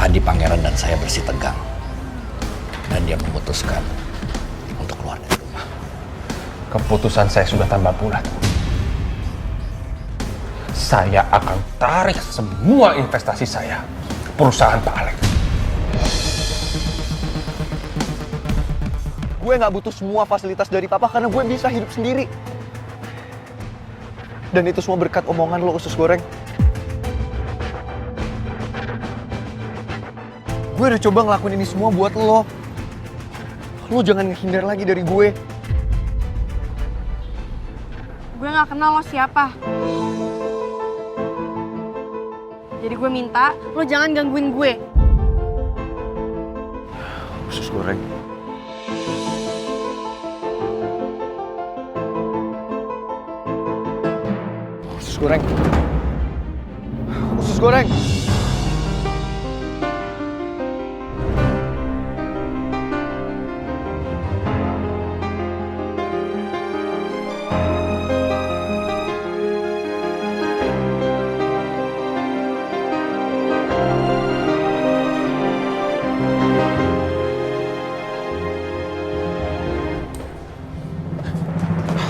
Tadi pangeran dan saya bersih tegang. Dan dia memutuskan untuk keluar dari rumah. Keputusan saya sudah tambah bulat. Saya akan tarik semua investasi saya ke perusahaan Pak Alex. Gue gak butuh semua fasilitas dari papa karena gue bisa hidup sendiri. Dan itu semua berkat omongan lo, usus goreng. Gue udah coba ngelakuin ini semua buat lo. Lo jangan ngehindar lagi dari gue. Gue gak kenal lo siapa. Jadi gue minta lo jangan gangguin gue. Usus goreng. Usus goreng. Usus goreng.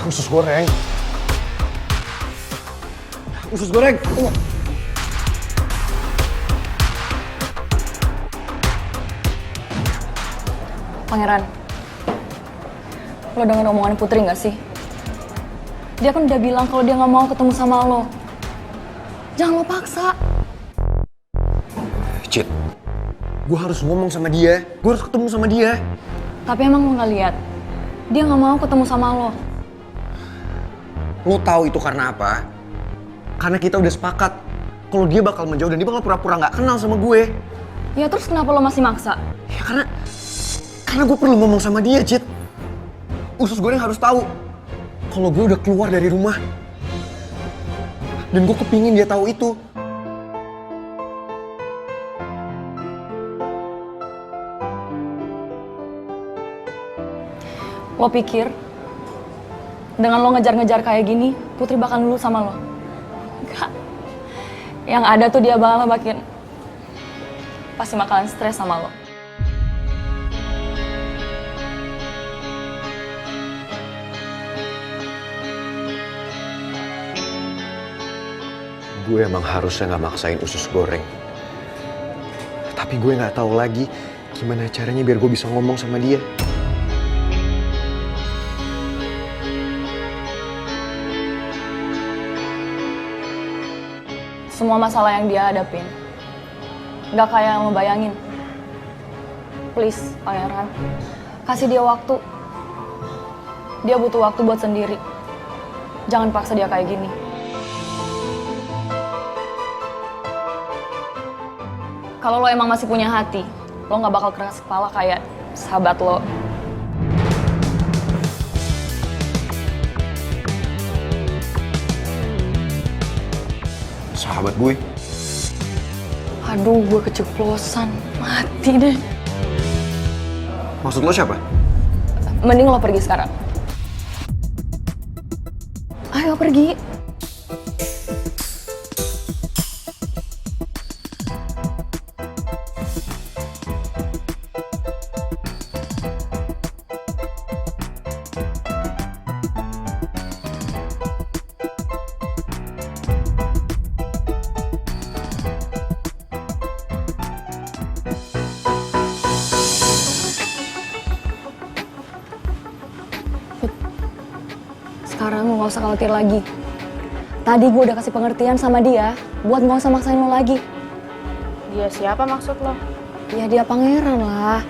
Usus goreng. Usus goreng. Pangeran, lo denger omongan Putri gak sih? Dia kan udah bilang kalau dia gak mau ketemu sama lo. Jangan lo paksa. Cid, gue harus ngomong sama dia. Gue harus ketemu sama dia. Tapi emang lo gak lihat? Dia gak mau ketemu sama lo. Lo tahu itu karena apa? Karena kita udah sepakat kalau dia bakal menjauh dan dia bakal pura-pura nggak kenal sama gue. Ya terus kenapa lo masih maksa? Ya karena gue perlu ngomong sama dia, Cid. Usus goreng harus tahu kalau gue udah keluar dari rumah. Dan gue kepingin dia tahu itu. Lo pikir dengan lo ngejar-ngejar kayak gini, Putri bakal nurut sama lo? Enggak. Yang ada tuh dia bakal pasti bakalan stres sama lo. Gue emang harusnya nggak maksain usus goreng. Tapi gue nggak tahu lagi gimana caranya biar gue bisa ngomong sama dia. Semua masalah yang dia hadapin nggak kayak yang lo bayangin. Please, Pangeran, kasih dia waktu. Dia butuh waktu buat sendiri. Jangan paksa dia kayak gini. Kalau lo emang masih punya hati, lo nggak bakal keras kepala kayak sahabat lo. Sahabat gue? Aduh, gue keceplosan. Mati deh. Maksud lo siapa? Mending lo pergi sekarang. Ayo pergi. Sekarang lo gak usah khawatir lagi. Tadi gue udah kasih pengertian sama dia buat gak usah maksain lo lagi. Dia siapa maksud lo? Ya dia pangeran lah.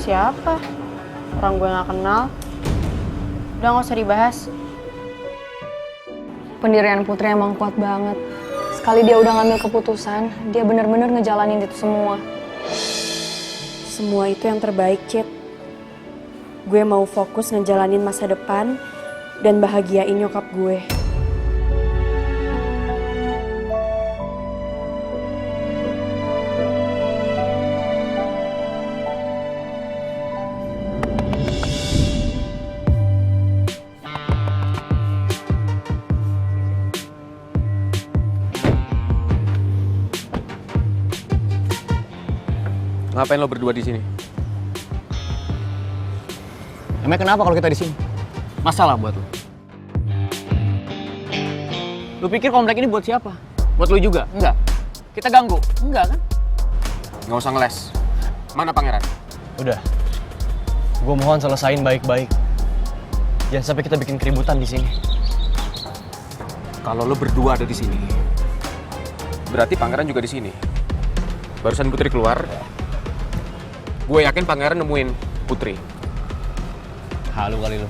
Siapa? Orang gue gak kenal. Udah gak usah dibahas. Pendirian Putri emang kuat banget. Sekali dia udah ngambil keputusan, dia bener-bener ngejalanin itu semua. Semua itu yang terbaik, Cid. Gue mau fokus ngejalanin masa depan dan bahagiain nyokap gue. Ngapain lo berdua di sini? Emang kenapa kalau kita di sini? Masalah buat lo? Lu pikir komplek ini buat siapa? Buat lu juga? Enggak. Kita ganggu? Enggak kan? Nggak usah ngeles. Mana pangeran? Udah. Gue mohon selesain baik-baik. Jangan sampai kita bikin keributan di sini. Kalau lo berdua ada di sini, berarti pangeran juga di sini. Barusan Putri keluar, gue yakin pangeran nemuin Putri. Halu kali lu.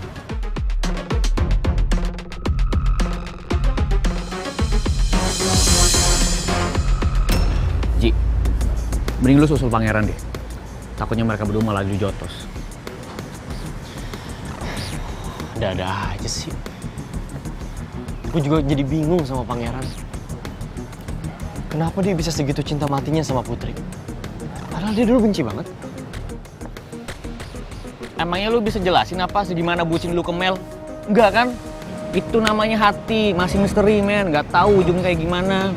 Ji, mending lu susul pangeran deh. Takutnya mereka berdua malah adu jotos. Ada-ada aja sih. Gue juga jadi bingung sama pangeran. Kenapa dia bisa segitu cinta matinya sama Putri? Padahal dia dulu benci banget. Emangnya lu bisa jelasin apa segimana bucin lu ke Mel? Enggak kan? Itu namanya hati, masih misteri men, nggak tahu ujung kayak gimana.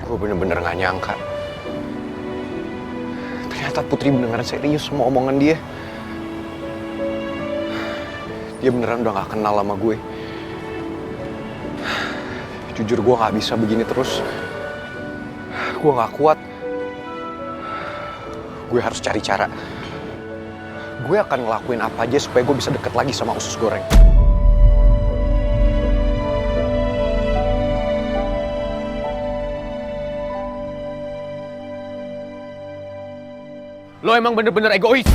Gue bener-bener gak nyangka. Ternyata Putri beneran serius sama omongan dia. Dia beneran udah gak kenal sama gue. Jujur gue gak bisa begini terus. Gue gak kuat. Gue harus cari cara. Gue akan ngelakuin apa aja supaya gue bisa deket lagi sama usus goreng. Lo emang bener-bener egois.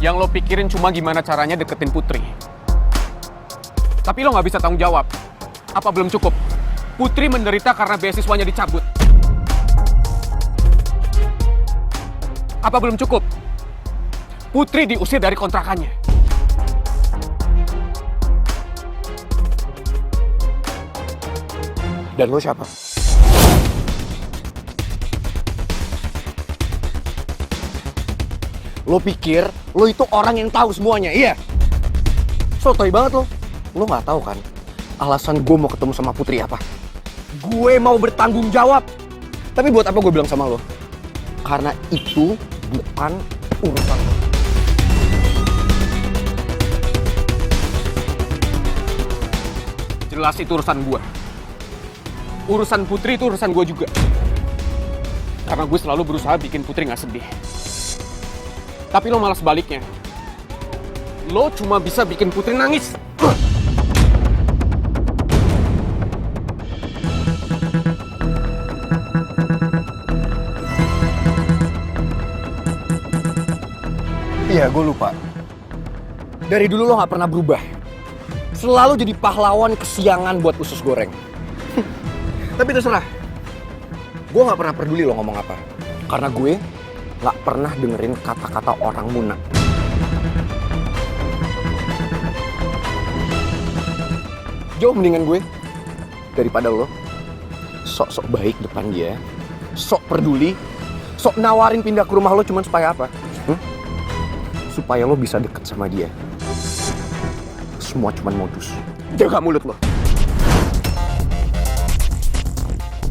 Yang lo pikirin cuma gimana caranya deketin Putri. Tapi lo nggak bisa tanggung jawab. Apa belum cukup? Putri menderita karena beasiswanya dicabut. Apa belum cukup? Putri diusir dari kontrakannya. Dan lo siapa? Lo pikir lo itu orang yang tahu semuanya, iya? Sotoy banget lo. Lo nggak tahu kan alasan gue mau ketemu sama Putri apa? Gue mau bertanggung jawab. Tapi buat apa gue bilang sama lo? Karena itu bukan urusan lo. Jelas itu urusan gue. Urusan Putri itu urusan gue juga. Karena gue selalu berusaha bikin Putri gak sedih. Tapi lo malah sebaliknya. Lo cuma bisa bikin Putri nangis. Iya, gue lupa. Dari dulu lo gak pernah berubah. Selalu jadi pahlawan kesiangan buat usus goreng. Tapi terserah. Gue gak pernah peduli lo ngomong apa. Karena gue gak pernah dengerin kata-kata orang muna. Jauh mendingan gue daripada lo sok-sok baik depan dia, sok peduli, sok nawarin pindah ke rumah lo cuman supaya apa? Supaya lo bisa deket sama dia. Semua cuman modus. Jaga mulut lo.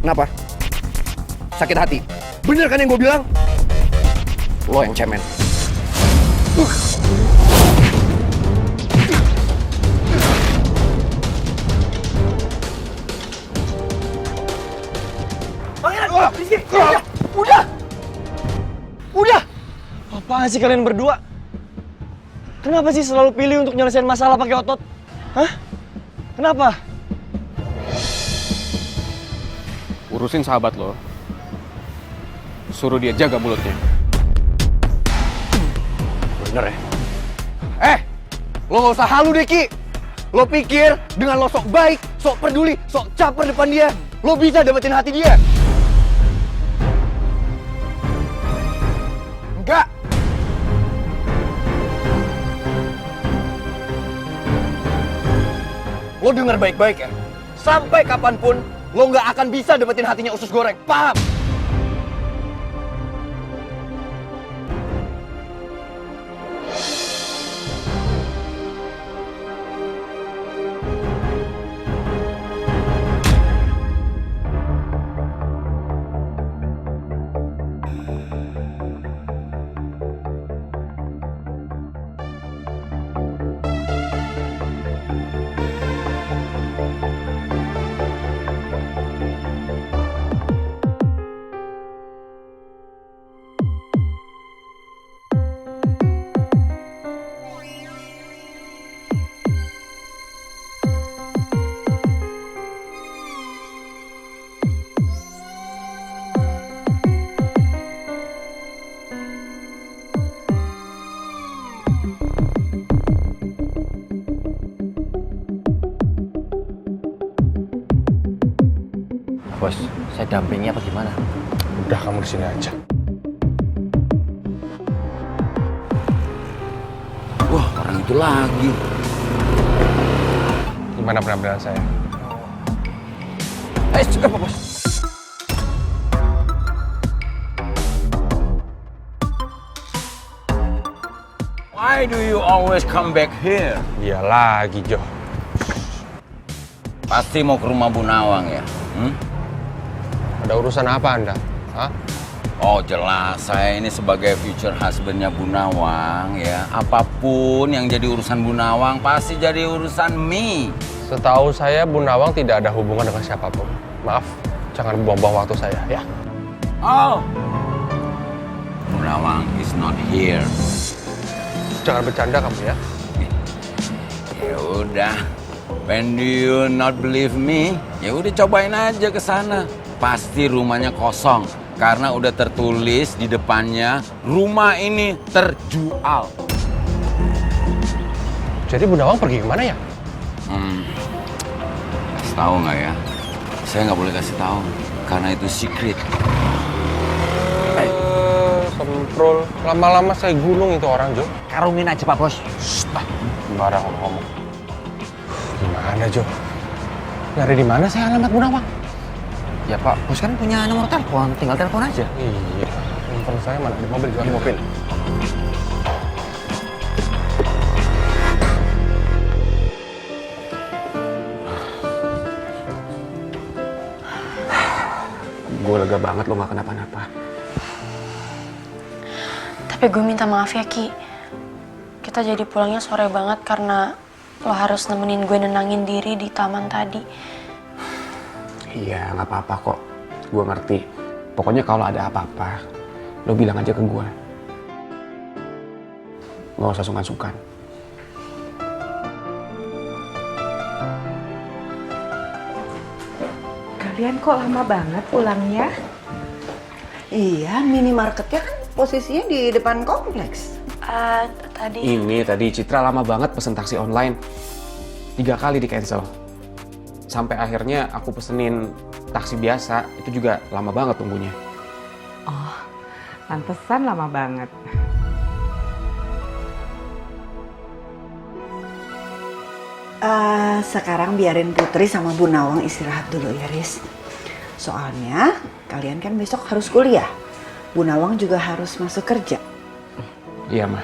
Kenapa? Sakit hati? Bener kan yang gue bilang? Lo yang cemen. Pangeran! Udah! Apaan sih kalian berdua? Kenapa sih selalu pilih untuk nyelesain masalah pakai otot? Hah? Kenapa? Urusin sahabat lo. Suruh dia jaga mulutnya. Bener ya? Lo gak usah halu deh, Ki. Lo pikir dengan lo sok baik, sok peduli, sok caper depan dia, lo bisa dapetin hati dia? Enggak. Lo denger baik-baik ya. Sampai kapanpun, lo gak akan bisa dapetin hatinya usus goreng. Paham? Bos, saya dampingi apa gimana? Udah, kamu di sini aja. Wah, orang itu lagi. Gimana penampilan saya? Apa bos? Why do you always come back here? Iya lagi, Jo. Pasti mau ke rumah Bu Nawang ya? Ada urusan apa Anda? Hah? Oh jelas, saya ini sebagai future husbandnya Bu Nawang ya. Apapun yang jadi urusan Bu Nawang pasti jadi urusan me. Setahu saya Bu Nawang tidak ada hubungan dengan siapapun. Maaf, jangan buang-buang waktu saya ya. Oh, Bu Nawang is not here. Jangan bercanda kamu ya. Ya udah, when do you not believe me? Ya udah cobain aja ke sana. Pasti rumahnya kosong karena udah tertulis di depannya rumah ini terjual. Jadi Bu Nawang pergi kemana ya? Kasih tahu nggak ya? Saya nggak boleh kasih tahu karena itu secret. Semprol. Lama-lama saya gulung itu orang, Jo. Karungin aja Pak Bos. Sembarang ngomong. Gimana, Jo? Nyari di mana saya alamat Bu Nawang? Ya Pak, Bos kan punya nomor telepon, tinggal telepon aja. Iya, handphone saya mana? Di mobil, di mobil. Gue lega banget lo gak kenapa-napa. Tapi gue minta maaf ya Ki. Kita jadi pulangnya sore banget karena lo harus nemenin gue nenangin diri di taman tadi. Iya, gak apa-apa kok. Gue ngerti. Pokoknya kalau ada apa-apa, lo bilang aja ke gue. Gak usah sungkan-sungkan. Kalian kok lama banget pulangnya? Iya, minimarketnya kan posisinya di depan kompleks. Tadi Citra lama banget pesen taksi online. 3 kali di cancel. Sampai akhirnya aku pesenin taksi biasa, itu juga lama banget tunggunya. Oh, pantesan lama banget. Sekarang biarin Putri sama Bu Nawang istirahat dulu ya, Riz. Soalnya kalian kan besok harus kuliah. Bu Nawang juga harus masuk kerja. Iya, Mah.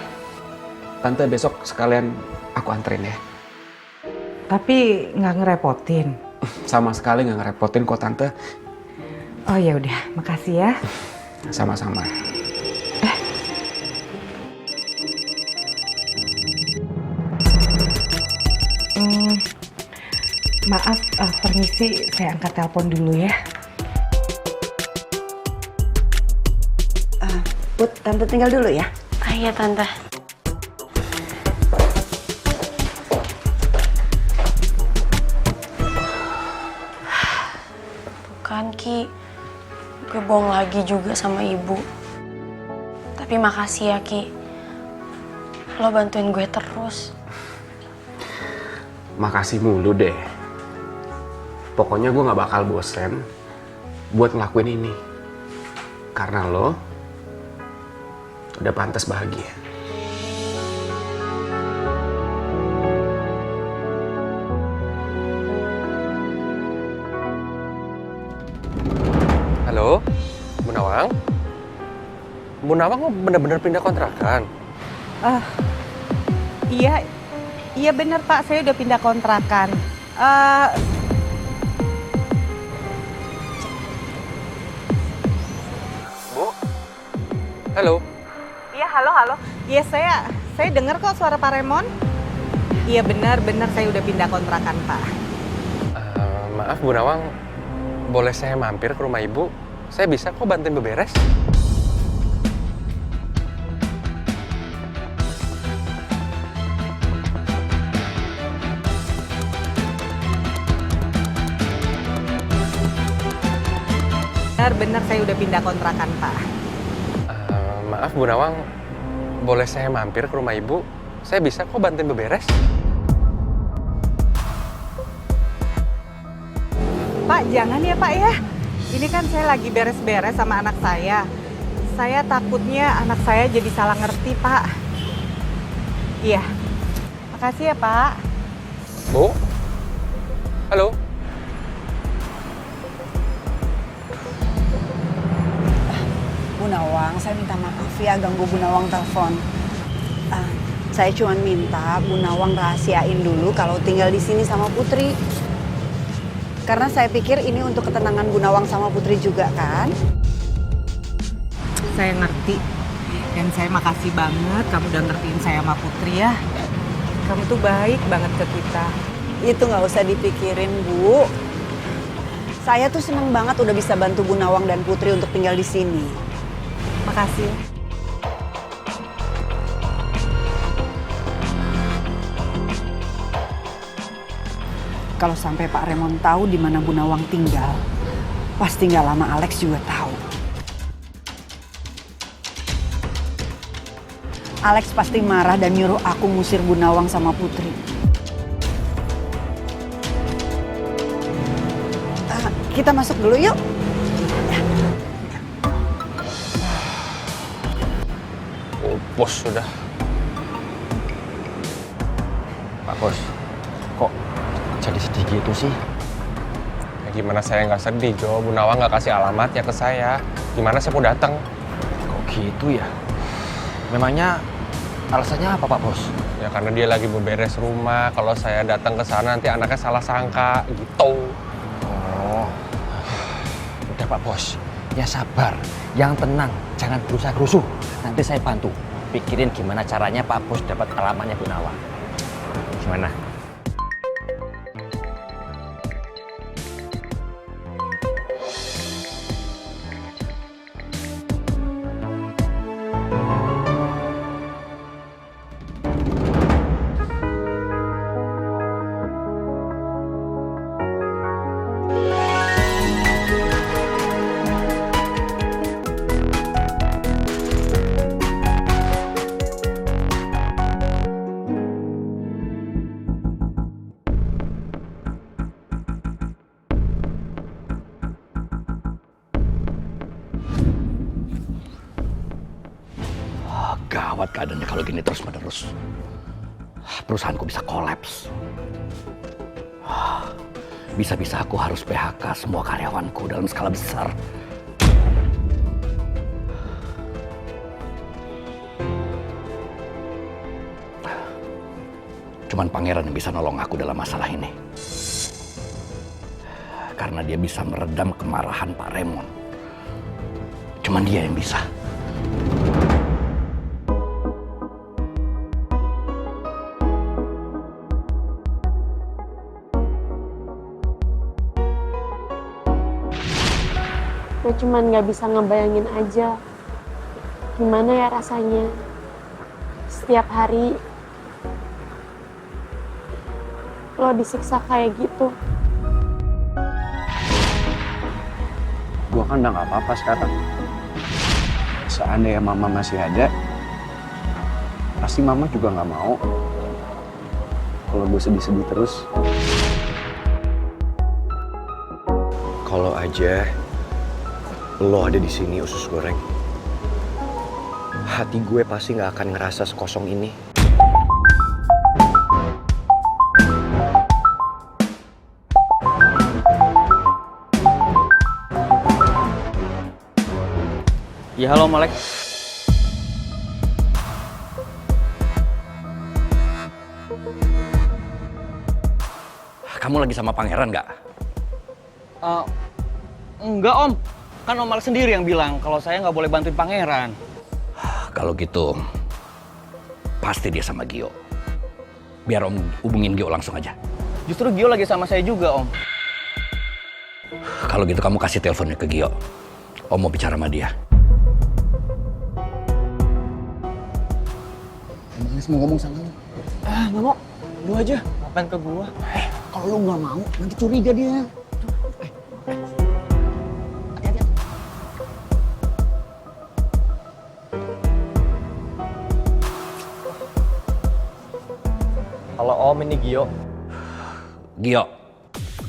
Tante besok sekalian aku anterin ya. Tapi nggak ngerepotin. Sama sekali nggak ngerepotin kok, Tante. Oh ya udah, makasih ya. Sama-sama. Maaf, permisi, saya angkat telepon dulu ya. Put, Tante tinggal dulu ya. Iya Tante. Bukan Ki, gue bohong lagi juga sama ibu. Tapi makasih ya Ki, lo bantuin gue terus. Makasih mulu deh. Pokoknya gue gak bakal bosen buat ngelakuin ini. Karena lo udah pantas bahagia. Halo, Bu Nawang? Bu Nawang bener-bener pindah kontrakan? Iya bener Pak, saya udah pindah kontrakan. Bu? Halo? Iya halo. Iya saya dengar kok suara Pak Remon. Iya benar saya udah pindah kontrakan Pak. Maaf Bu Nawang, boleh saya mampir ke rumah Ibu? Saya bisa kok bantuin beberes. Benar saya udah pindah kontrakan Pak. Maaf Bu Nawang, boleh saya mampir ke rumah Ibu? Saya bisa kok bantuin beberes. Pak jangan ya Pak ya. Ini kan saya lagi beres-beres sama anak saya. Saya takutnya anak saya jadi salah ngerti, Pak. Iya. Makasih ya, Pak. Bu? Halo? Bu Nawang, saya minta maaf ya ganggu Bu Nawang telepon. Saya cuma minta Bu Nawang rahasiain dulu kalau tinggal di sini sama Putri. Karena saya pikir ini untuk ketenangan Bu Nawang sama Putri juga kan? Saya ngerti. Dan saya makasih banget kamu udah ngertiin saya sama Putri ya. Kamu tuh baik banget ke kita. Itu nggak usah dipikirin, Bu. Saya tuh seneng banget udah bisa bantu Bu Nawang dan Putri untuk tinggal di sini. Makasih. Kalau sampai Pak Raymond tahu di mana Bu Nawang tinggal, pasti nggak lama Alex juga tahu. Alex pasti marah dan nyuruh aku ngusir Bu Nawang sama Putri. Kita masuk dulu yuk. Bos sudah. Pak Bos, kok jadi sedih gitu sih? Ya gimana saya nggak sedih, Jo? Bu Nawang nggak kasih alamatnya ke saya. Gimana saya mau datang? Kok gitu ya? Memangnya alasannya apa Pak Bos? Ya karena dia lagi beberes rumah. Kalau saya datang ke sana nanti anaknya salah sangka gitu. Oh, udah Pak Bos, ya sabar, yang tenang, jangan berusaha kerusuh. Nanti saya bantu. Pikirin gimana caranya Pak Bos dapat alamatnya Bu Nawang. Gimana? Gawat keadaannya kalau gini terus-menerus. Perusahaanku bisa kolaps. Bisa-bisa aku harus PHK semua karyawanku dalam skala besar. Cuman Pangeran yang bisa nolong aku dalam masalah ini. Karena dia bisa meredam kemarahan Pak Raymond. Cuman dia yang bisa. Gue cuman gak bisa ngebayangin aja gimana ya rasanya setiap hari lo disiksa kayak gitu. Gua kan udah gak apa-apa sekarang. Seandainya Mama masih ada, pasti Mama juga gak mau kalau gue sedih-sedih terus. Kalau aja lo ada di sini, usus goreng, hati gue pasti gak akan ngerasa sekosong ini. Ya halo Malek. Kamu lagi sama Pangeran nggak? Enggak Om, kan Om Malek sendiri yang bilang kalau saya nggak boleh bantuin Pangeran. Kalau gitu, pasti dia sama Gio. Biar Om hubungin Gio langsung aja. Justru Gio lagi sama saya juga Om. Kalau gitu kamu kasih teleponnya ke Gio. Om mau bicara sama dia. Emangnya mau ngomong sama lu? Nggak mau. Lu aja. Ngapain ke gua? Kalau lu nggak mau, nanti curiga dia. Halo Om, ini Gio. Gio,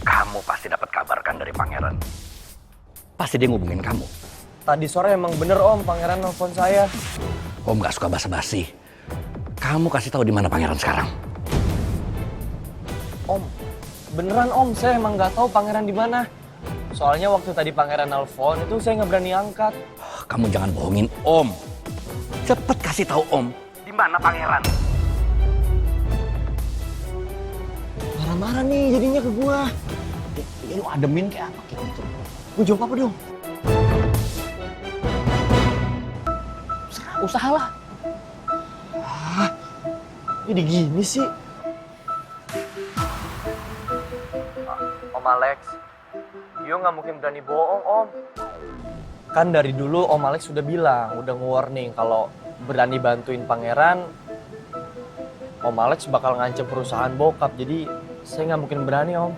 kamu pasti dapat kabar kan dari Pangeran. pasti dia ngubungin kamu. Tadi sore emang bener Om, Pangeran nelfon saya. Om gak suka basa-basi. Kamu kasih tahu di mana Pangeran sekarang. Om, beneran Om, saya emang nggak tahu Pangeran di mana. Soalnya waktu tadi Pangeran nelfon itu saya nggak berani angkat. Kamu jangan bohongin Om. Cepet kasih tahu Om di mana Pangeran. Marah-marah nih jadinya ke gua. Ya, lu ademin kayak apa gitu. Gua jawab apa dong? Usahalah. Jadi gini sih. Om Alex, Gio nggak mungkin berani bohong Om. Kan dari dulu Om Alex sudah bilang, udah nge-warning kalau berani bantuin Pangeran, Om Alex bakal ngancem perusahaan bokap. Jadi saya nggak mungkin berani Om.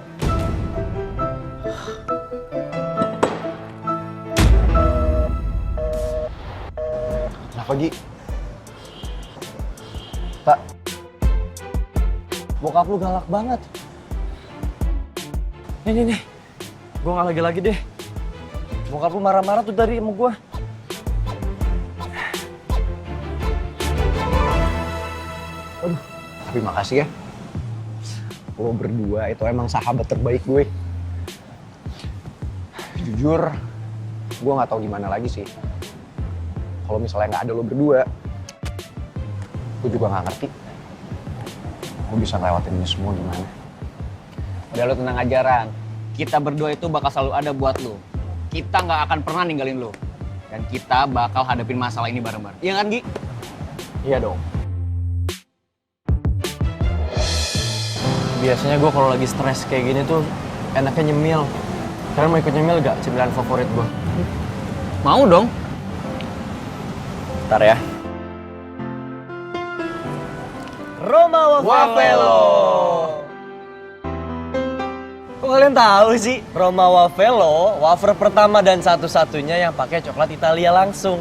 Kenapa Gi? Pak, bokap lu galak banget. Nih. Gue gak lagi-lagi deh. Bokap lu marah-marah tuh tadi sama gue. Aduh, tapi makasih ya. Lo berdua itu emang sahabat terbaik gue. Jujur, gue gak tahu gimana lagi sih. Kalau misalnya gak ada lo berdua, gue juga gak ngerti. Gue bisa ngelewatin ini semua gimana. Udah lu tenang aja, Ran. Kita berdua itu bakal selalu ada buat lu. Kita nggak akan pernah ninggalin lu. Dan kita bakal hadapin masalah ini bareng-bareng. Iya kan, Gi? Iya dong. Biasanya gue kalau lagi stres kayak gini tuh enaknya nyemil. Kalian mau ikut nyemil gak? Cemilan favorit gue. Mau dong. Ntar ya. Roma Wafelo. Kok kalian tahu sih? Roma Wafelo, wafer pertama dan satu-satunya yang pakai coklat Italia langsung.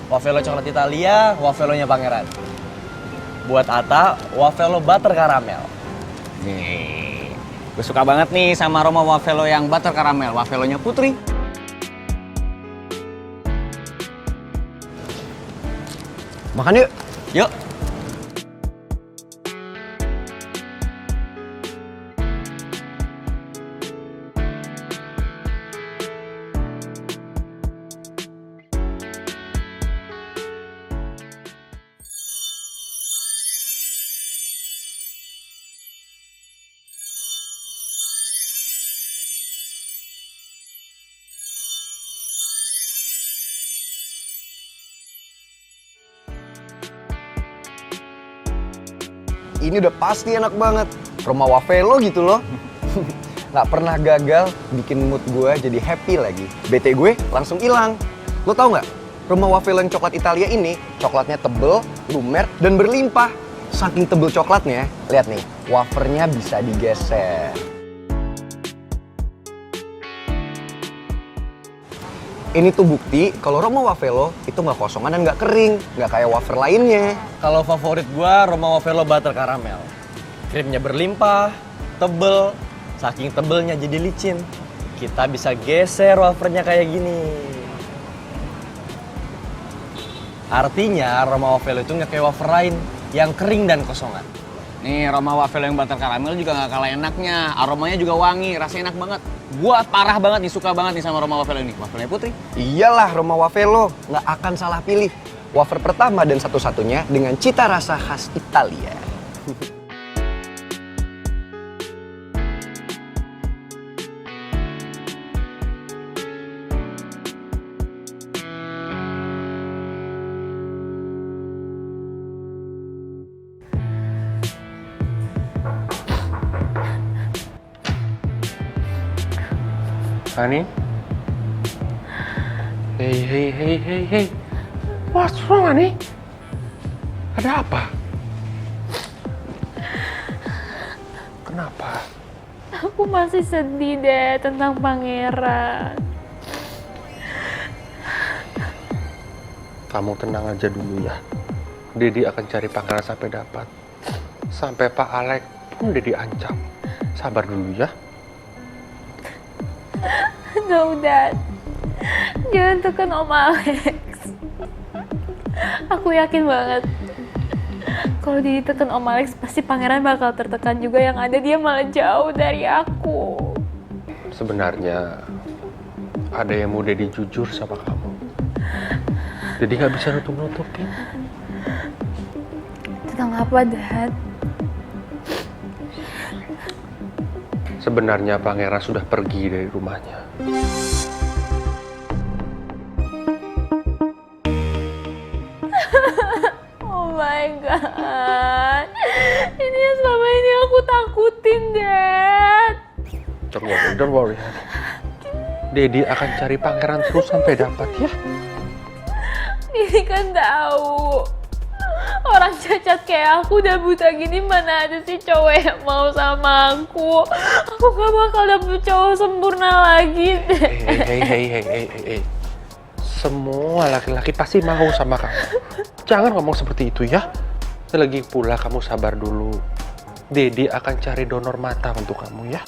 Wafelo coklat Italia, wafelonya Pangeran. Buat Ata, wafelo butter karamel. Nih, gue suka banget nih sama Roma Wafelo yang butter karamel. Wafelonya Putri. Makan yuk. Yuk. Ini udah pasti enak banget. Roma Wafelo gitu loh. Nggak pernah gagal bikin mood gue jadi happy lagi. Bete gue langsung hilang. Lo tau nggak? Roma Wafelo yang coklat Italia ini, coklatnya tebel, lumer, dan berlimpah. Saking tebel coklatnya, lihat nih, wafernya bisa digeser. Ini tuh bukti kalau Roma Wafelo itu nggak kosongan dan nggak kering, nggak kayak wafer lainnya. Kalau favorit gua Roma Wafelo butter karamel. Krimnya berlimpah, tebel, saking tebelnya jadi licin. Kita bisa geser wafernya kayak gini. Artinya Roma Wafelo itu nggak kayak wafer lain yang kering dan kosongan. Nih, Roma Wafelo yang butter karamel juga nggak kalah enaknya. Aromanya juga wangi, rasanya enak banget. Gua parah banget nih, suka banget nih sama Roma Wafelo ini. Wafelnya Putri. Iyalah, Roma Wafelo. Nggak akan salah pilih. Wafer pertama dan satu-satunya dengan cita rasa khas Italia. Honey? Hey. What's wrong, honey? Ada apa? Kenapa? Aku masih sedih deh tentang pangeran. Kamu tenang aja dulu ya. Dedi akan cari pangeran sampai dapat. Sampai Pak Alex pun Dedi ancam. Sabar dulu ya. No, Dad. Jangan tekan Om Alex. Aku yakin banget. Kalau ditekan Om Alex, pasti pangeran bakal tertekan juga. Yang ada dia malah jauh dari aku. Sebenarnya ada yang mau Dedi jujur sama kamu. Dedi nggak bisa nutup-nutupin. Tentang apa, Dad? Sebenarnya pangeran sudah pergi dari rumahnya. Oh my god. Ini yang selama ini aku takutin, Dad. Don't worry. Dedi akan cari pangeran terus sampai dapat ya. Ini kan tahu. Orang cacat kayak aku udah buta gini, mana ada sih cowok yang mau sama aku. Aku gak bakal dapet cowok sempurna lagi deh. Hey. Semua laki-laki pasti mau sama kamu. Jangan ngomong seperti itu ya. Lagi pula kamu sabar dulu. Dedi akan cari donor mata untuk kamu ya.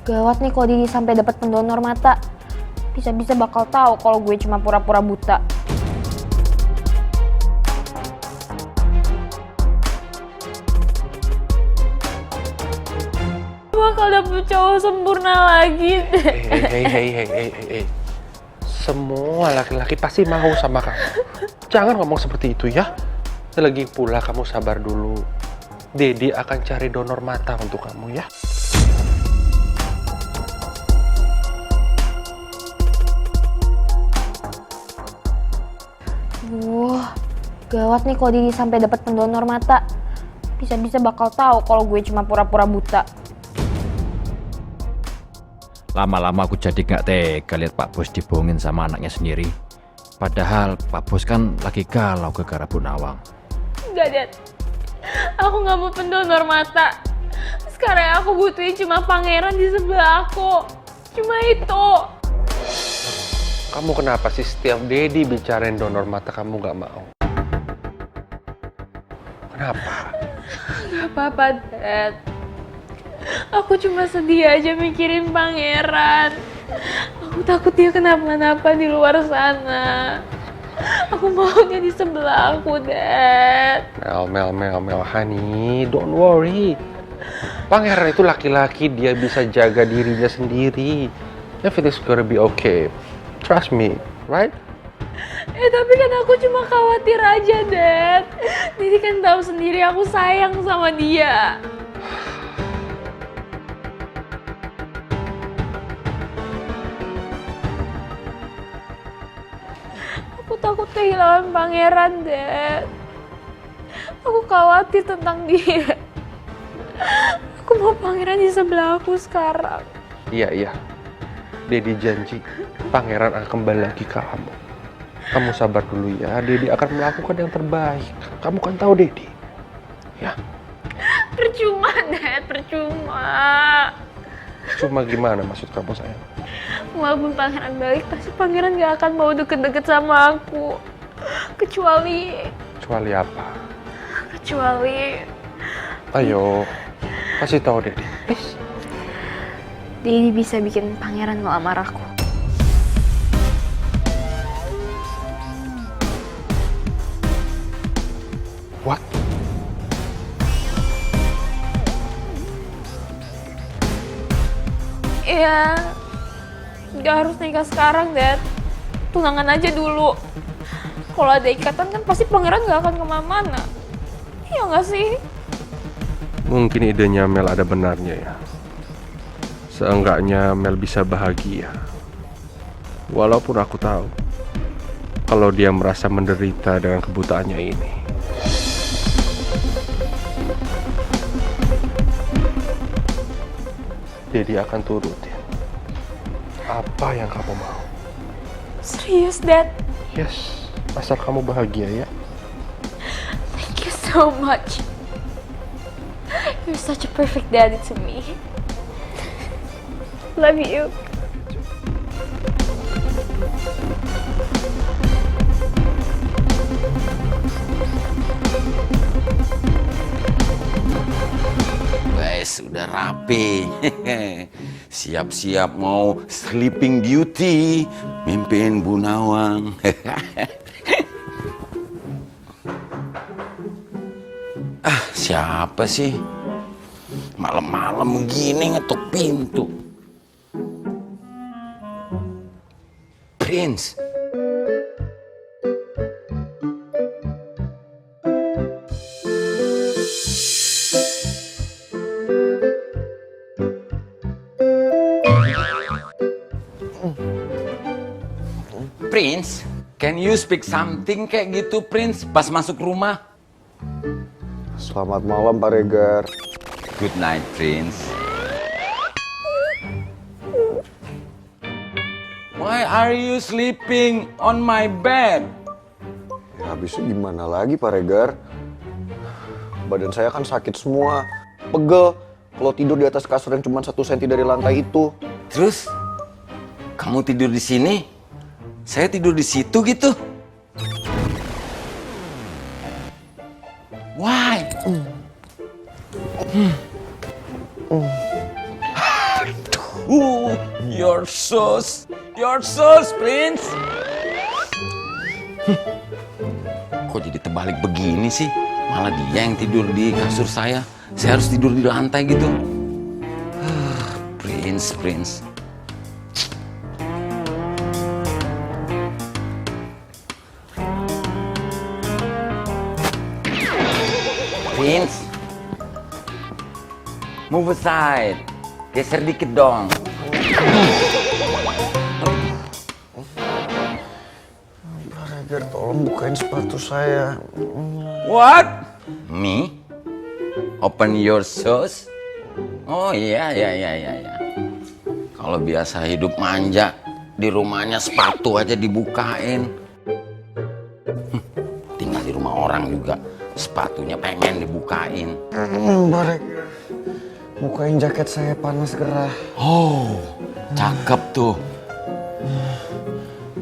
Gawat nih kalau Didi sampai dapat pendonor mata. Bisa-bisa bakal tahu kalau gue cuma pura-pura buta. Bakal dapet cowok sempurna lagi deh. Hey. Semua laki-laki pasti mau sama kamu. Jangan ngomong seperti itu ya. Lagi pula kamu sabar dulu. Dedi akan cari donor mata untuk kamu ya. Gawat nih kalau Didi sampai dapat pendonor mata. Bisa-bisa bakal tahu kalau gue cuma pura-pura buta. Lama-lama aku jadi nggak tega lihat Pak Bos dibohongin sama anaknya sendiri. Padahal Pak Bos kan lagi galau gara-gara Bu Nawang. Enggak, Dad. Aku gak mau pendonor mata. Sekarang yang aku butuhin cuma pangeran di sebelah aku. Cuma itu. Kamu kenapa sih setiap Dedi bicarain donor mata kamu gak mau? Kenapa? Gak apa-apa, Dad. Aku cuma sedih aja mikirin pangeran. Aku takut dia kenapa-napa di luar sana. Aku mau dia di sebelah aku, Dad. Mel, honey, don't worry. Pangeran itu laki-laki, dia bisa jaga dirinya sendiri. Everything's gonna be okay. Trust me, right? Tapi kan aku cuma khawatir aja, Dad. Didi kan tahu sendiri aku sayang sama dia. Aku takut kehilangan pangeran, Dad. Aku khawatir tentang dia. Aku mau pangeran di sebelah aku sekarang. Iya. Dedi janji, pangeran akan kembali lagi ke kamu. Kamu sabar dulu ya, Dedi akan melakukan yang terbaik. Kamu kan tahu Dedi. Ya. Percuma, Dad, percuma. Cuma gimana maksud kamu, sayang? Walaupun pangeran balik, pasti pangeran gak akan mau deket-deket sama aku. Kecuali apa? Ayo, kasih tahu Dedi, please. Dedi bisa bikin pangeran ngelamar aku. What? Iya, gak harus nikah sekarang, Dad. Tunangan aja dulu. Kalau ada ikatan kan pasti pangeran gak akan kemana-mana. Iya gak sih? Mungkin idenya Mel ada benarnya ya. Seenggaknya Mel bisa bahagia. Walaupun aku tahu kalau dia merasa menderita dengan kebutaannya ini. Jadi akan turutin apa yang kamu mau. Serius, Dad? Yes, asal kamu bahagia ya. Thank you so much. You're such a perfect daddy to me. Love you. Udah rapi. Siap-siap mau sleeping beauty. Mimpin Bu Nawang. Siapa sih? Malam-malam begini ngetuk pintu. Prince. Prince, can you speak something kayak gitu, Prince, pas masuk rumah? Selamat malam, Pak Regar. Good night, Prince. Why are you sleeping on my bed? Ya, habisnya gimana lagi, Pak Regar? Badan saya kan sakit semua. Pegel kalau tidur di atas kasur yang cuma 1 cm dari lantai itu. Terus, kamu tidur di sini? Saya tidur di situ gitu? Why? You're so Prince. Kok jadi terbalik begini sih? Malah dia yang tidur di kasur saya. Saya harus tidur di lantai gitu. Prince. Prince, move aside, geser dikit dong. Pak Regar, tolong bukain sepatu saya. What? Me? Open your shoes? Oh iya. Kalau biasa hidup manja, di rumahnya sepatu aja dibukain. Tinggal di rumah orang juga. Sepatunya pengen dibukain. Pak Regar, bukain jaket saya, panas gerah. Oh, cakep tuh.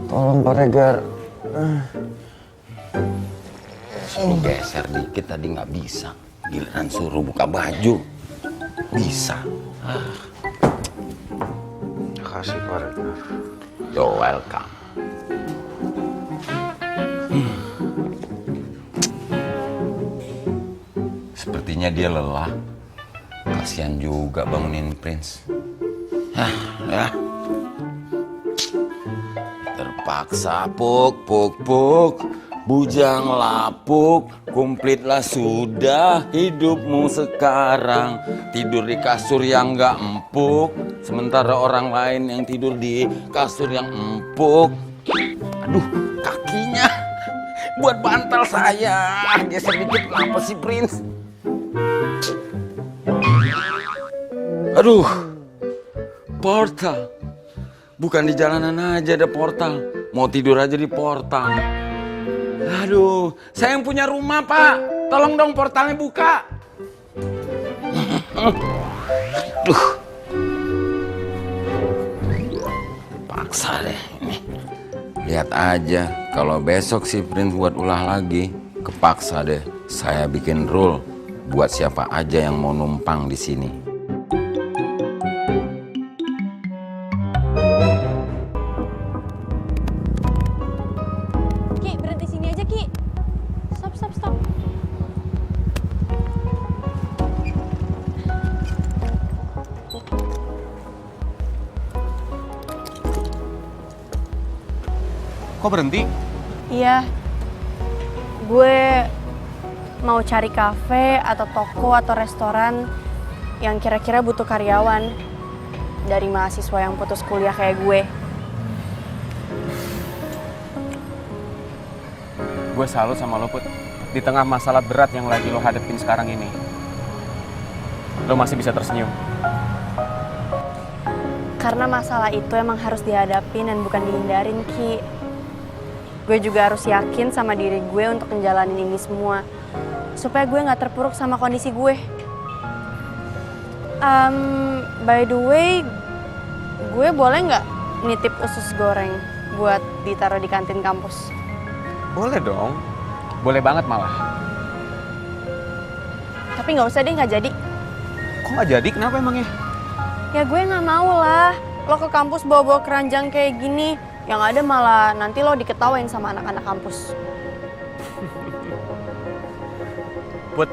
Tolong Pak Regar. Suruh geser dikit tadi nggak bisa. Giliran suruh buka baju, bisa. Makasih Pak Regar. You're welcome. Sepertinya dia lelah. Kasihan juga bangunin Prince. Ya. Terpaksa puk. Bujang lapuk, kumplitlah sudah hidupmu sekarang. Tidur di kasur yang gak empuk, sementara orang lain yang tidur di kasur yang empuk. Aduh, kakinya buat bantal saya. Geser dikit, kenapa sih Prince? Aduh, portal. Bukan di jalanan aja ada portal. Mau tidur aja di portal. Aduh, saya yang punya rumah, Pak. Tolong dong portalnya buka. Aduh. Paksa deh ini. Lihat aja, kalau besok si Prince buat ulah lagi, kepaksa deh. Saya bikin rule buat siapa aja yang mau numpang di sini. Kok berhenti? Iya, gue mau cari kafe atau toko atau restoran yang kira-kira butuh karyawan dari mahasiswa yang putus kuliah kayak gue. Gue salut sama lo, Put. Di tengah masalah berat yang lagi lo hadapin sekarang ini, lo masih bisa tersenyum. Karena masalah itu emang harus dihadapin dan bukan dihindarin, Ki. Gue juga harus yakin sama diri gue untuk menjalani ini semua. Supaya gue gak terpuruk sama kondisi gue. By the way, gue boleh gak nitip usus goreng buat ditaruh di kantin kampus? Boleh dong. Boleh banget malah. Tapi gak usah deh, gak jadi. Kok Kok nggak jadi? Kenapa emangnya? Ya gue nggak mau lah. Lo ke kampus bawa-bawa keranjang kayak gini. Yang ada malah nanti lo diketawain sama anak-anak kampus. Put,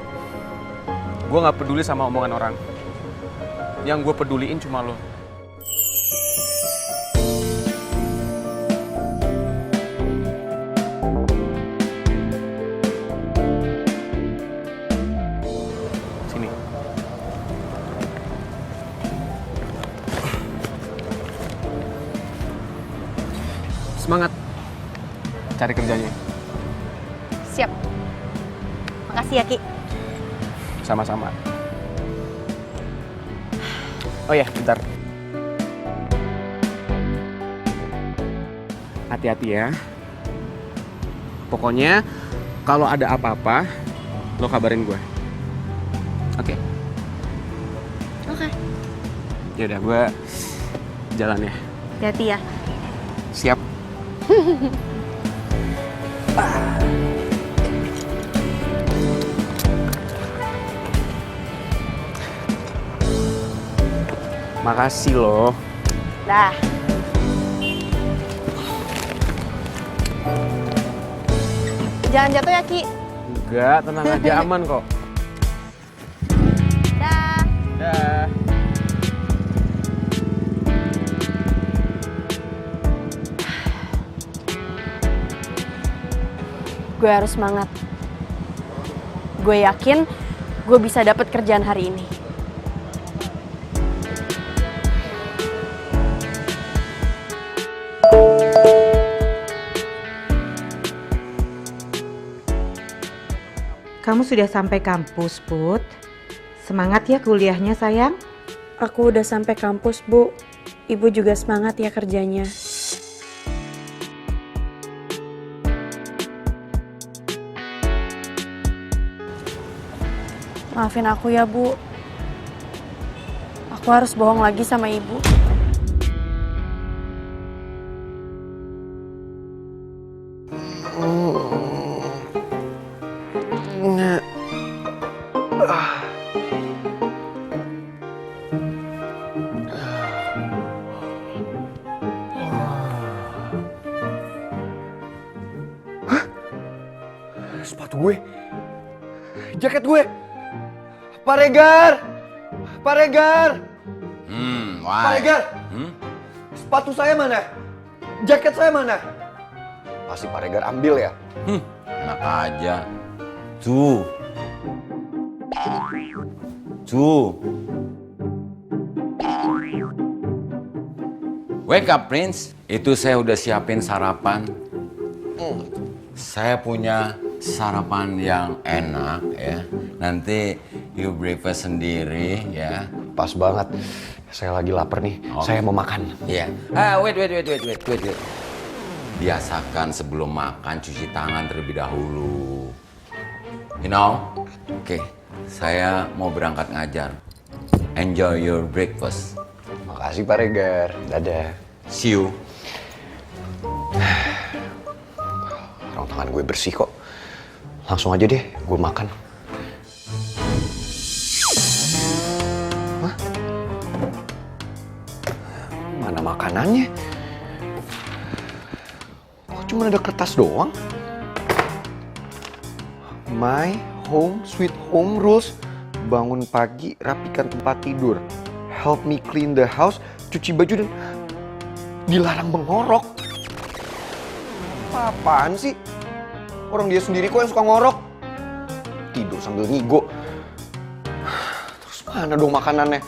gue nggak peduli sama omongan orang. Yang gue peduliin cuma lo. Sini. Semangat cari kerjanya. Siap. Makasih ya, Ki. Sama-sama. Oh ya, bentar. Hati-hati ya. Pokoknya kalau ada apa-apa, lo kabarin gue. Oke? Oke. Ya udah, gue jalan ya. Hati-hati ya. Siap. Makasih loh. Dah. Jangan jatuh ya, Ki. Enggak, tenang aja, aman kok. Dah. Dah. Gue harus semangat. Gue yakin gue bisa dapat kerjaan hari ini. Kamu sudah sampai kampus, Put. Semangat ya kuliahnya, sayang. Aku udah sampai kampus, Bu. Ibu juga semangat ya kerjanya. Maafin aku ya, Bu. Aku harus bohong lagi sama Ibu. Sepatu gue. Jaket gue. Pak Regar. Pak Regar. Why? Pak Regar. Sepatu saya mana? Jaket saya mana? Pasti Pak Regar ambil ya? Enak aja. Tuh. Tuh. Wake up, Prince. Itu saya udah siapin sarapan. Saya punya sarapan yang enak ya. Nanti you breakfast sendiri ya. Pas banget. Saya lagi lapar nih. Saya mau makan. Iya. Wait. Biasakan sebelum makan cuci tangan terlebih dahulu. You know? Oke. Saya mau berangkat ngajar. Enjoy your breakfast. Makasih Pak Regar. Dadah. See you. Orang tangan gue bersih kok. Langsung aja deh, gue makan. Hah? Mana makanannya? Kok cuma ada kertas doang? My home sweet home rules. Bangun pagi, rapikan tempat tidur. Help me clean the house, cuci baju dan dilarang mengorok. Apaan sih? Orang dia sendiri kok yang suka ngorok. Tidur sambil ngigo. Terus mana dong makanannya?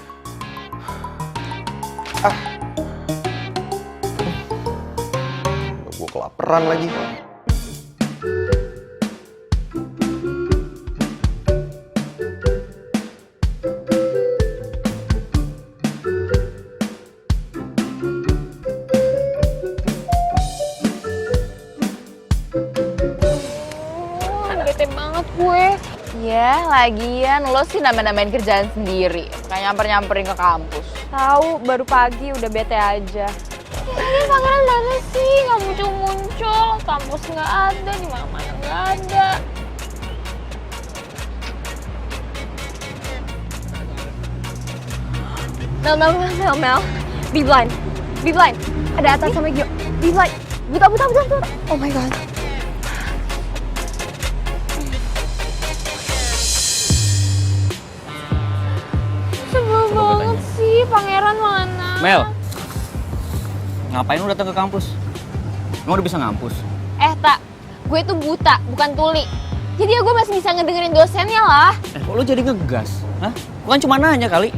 Gue kelaparan lagi. Bete banget gue. Ya, lagian lo sih nambah-nambahin kerjaan sendiri. Kayak nyamper-nyamperin ke kampus. Tahu baru pagi udah bete aja. Ini pangeran mana sih? Nggak muncul-muncul. Kampus nggak ada, di mana-mana nggak ada. Mel. Be blind. Ada atas sama Gio. Be blind. Buta. Oh my god. Sebel banget sih, pangeran mana? Mel, ngapain lu datang ke kampus? Emang udah bisa ngampus? Tak, gue tuh buta, bukan tuli. Jadi ya gue masih bisa ngedengerin dosennya lah. Kok lu jadi ngegas? Hah? Bukan cuma nanya kali.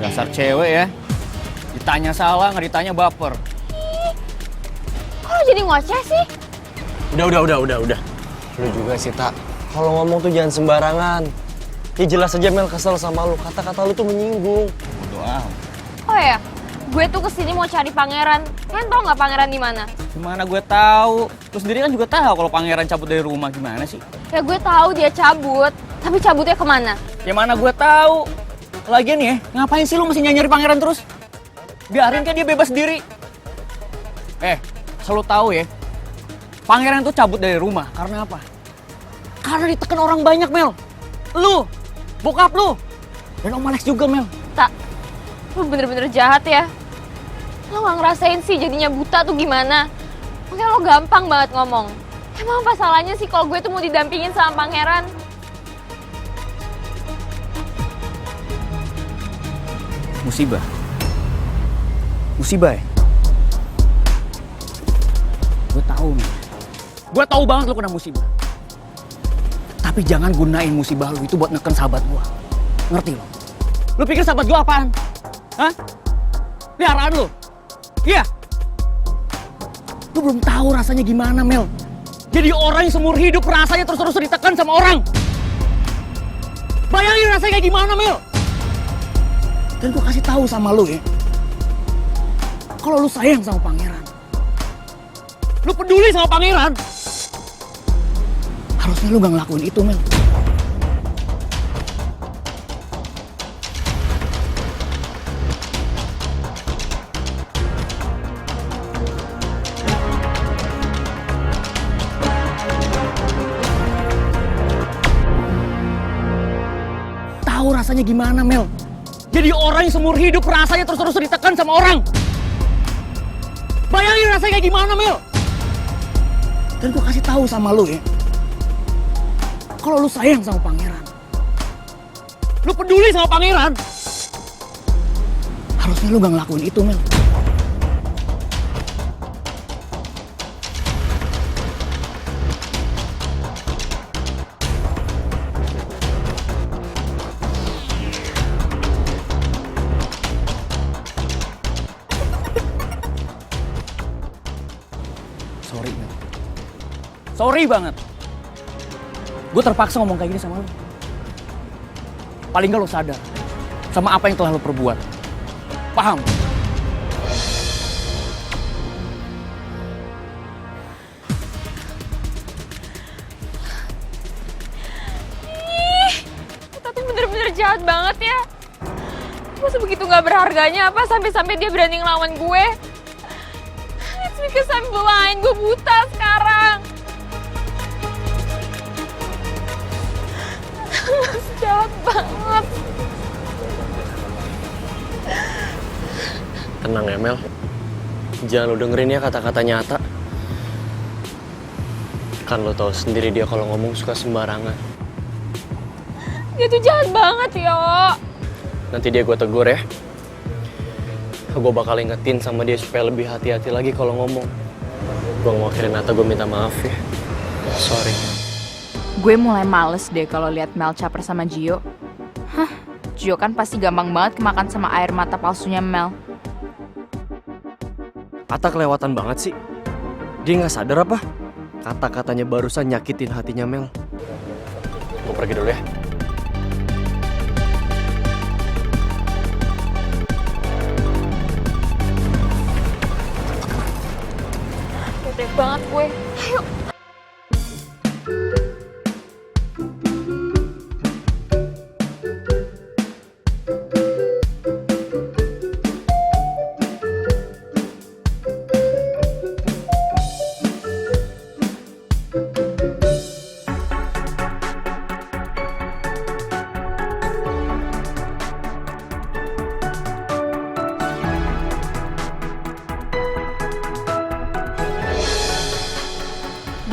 Dasar cewek ya. Ditanya salah, nggak ditanya baper. Kok lo jadi ngoceh sih? Udah. Lu juga sih, Tak. Kalau ngomong tuh jangan sembarangan. Ya jelas aja Mel kesel sama lu. Kata-kata lu tuh menyinggung. Bodo amat. Oh ya, gue tuh kesini mau cari pangeran. Kalian tau nggak pangeran di mana? Gimana gue tahu? Lu sendiri kan juga tahu kalau pangeran cabut dari rumah gimana sih? Ya gue tahu dia cabut, tapi cabutnya kemana? Ya mana gue tahu. Lagian ya, ngapain sih lu mesti nyari pangeran terus? Biarin kan dia bebas sendiri. Selalu tahu ya, pangeran tuh cabut dari rumah karena apa? Karena ditekan orang banyak, Mel. Lu, bokap lu, dan Om Alex juga, Mel. Tak, lu bener-bener jahat ya. Lo gak ngerasain sih jadinya buta tuh gimana? Makanya lo gampang banget ngomong. Emang apa salahnya sih kalau gue tuh mau didampingin sama pangeran? Musibah ya? Gue tahu, Mel. Gue tahu banget lu kena musibah. Tapi jangan gunain musibah lu itu buat neken sahabat gue. Ngerti lo? Lu pikir sahabat gue apaan? Hah? Piaraan lu? Iya? Lu belum tahu rasanya gimana, Mel. Jadi orang yang seumur hidup rasanya terus-terusan ditekan sama orang. Bayangin rasanya kayak gimana, Mel. Dan gue kasih tahu sama lu ya. Kalau lu sayang sama pangeran, lu peduli sama pangeran, harusnya lu gak ngelakuin itu, Mel. Tahu rasanya gimana, Mel? Jadi orang yang seumur hidup rasanya terus-terusan ditekan sama orang. Bayangin rasanya kayak gimana, Mel. Dan gue kasih tahu sama lu ya. Kalau lu sayang sama pangeran, lu peduli sama pangeran, harusnya lu gak ngelakuin itu, Mel. Sorry, Mel. Sorry banget. Gue terpaksa ngomong kayak gini sama lo. Paling gak lo sadar sama apa yang telah lo perbuat. Paham? Tapi bener-bener jahat banget ya. Gue sebegitu gak berharganya apa sampai-sampai dia berani ngelawan gue. It's because I'm blind, gue buta sekarang. Jahat banget. Tenang ya, Mel. Jangan lo dengerin ya kata-kata nyata. Kan lo tahu sendiri dia kalau ngomong suka sembarangan. Dia tuh jahat banget, yo. Nanti dia gue tegur ya. Gue bakal ingetin sama dia supaya lebih hati-hati lagi kalau ngomong. Gue ngewakilin Nata, gue minta maaf ya. Sorry. Gue mulai males deh kalau lihat Mel caper sama Gio. Gio kan pasti gampang banget kemakan sama air mata palsunya Mel. Ata kelewatan banget sih. Dia nggak sadar apa? Kata-katanya barusan nyakitin hatinya Mel. Gue pergi dulu ya. Bete banget gue. Ayo.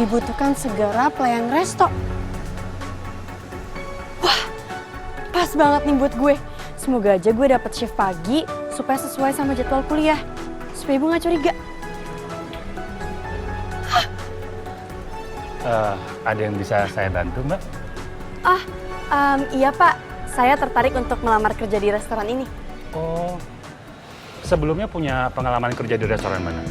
dibutuhkan segera pelayan resto. Wah, pas banget nih buat gue. Semoga aja gue dapet shift pagi supaya sesuai sama jadwal kuliah. Supaya ibu gak curiga. Ada yang bisa saya bantu, Mbak? Iya Pak. Saya tertarik untuk melamar kerja di restoran ini. Oh, sebelumnya punya pengalaman kerja di restoran mana?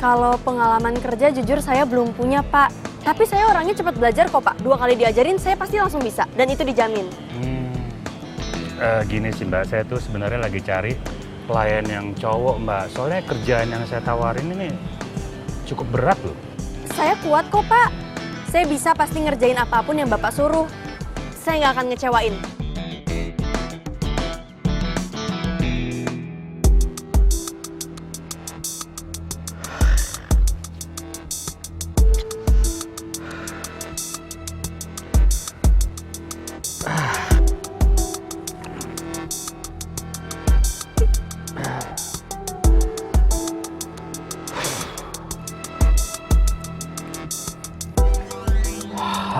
Kalau pengalaman kerja jujur saya belum punya Pak. Tapi saya orangnya cepat belajar kok Pak. 2 kali diajarin saya pasti langsung bisa. Dan itu dijamin. Gini sih Mbak, saya tuh sebenarnya lagi cari klien yang cowok Mbak. Soalnya kerjaan yang saya tawarin ini cukup berat loh. Saya kuat kok Pak. Saya bisa pasti ngerjain apapun yang Bapak suruh. Saya nggak akan ngecewain.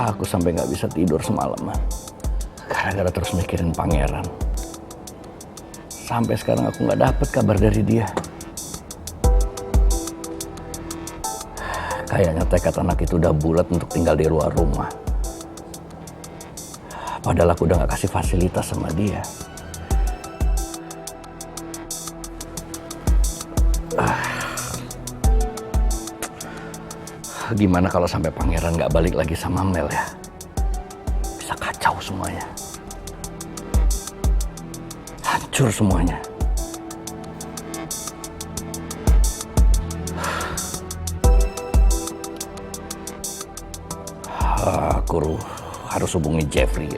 Aku sampai nggak bisa tidur semalaman. Gara-gara terus mikirin pangeran. Sampai sekarang aku nggak dapet kabar dari dia. Kayaknya tekad anak itu udah bulat untuk tinggal di luar rumah. Padahal aku udah nggak kasih fasilitas sama dia. Gimana kalau sampai pangeran nggak balik lagi sama Mel ya? Bisa kacau semuanya. Hancur semuanya. Aku harus hubungi Jeffrey.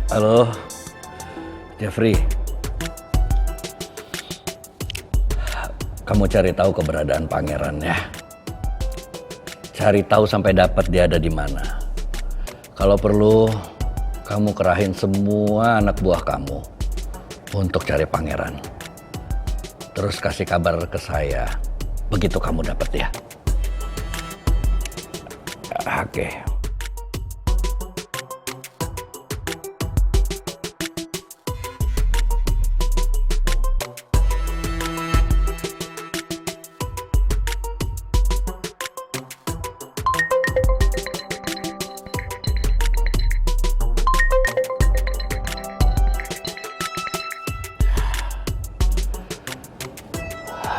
Halo, Jeffrey. Kamu cari tahu keberadaan pangeran ya. Cari tahu sampai dapat dia ada di mana. Kalau perlu, kamu kerahin semua anak buah kamu untuk cari pangeran. Terus kasih kabar ke saya begitu kamu dapat ya. Oke.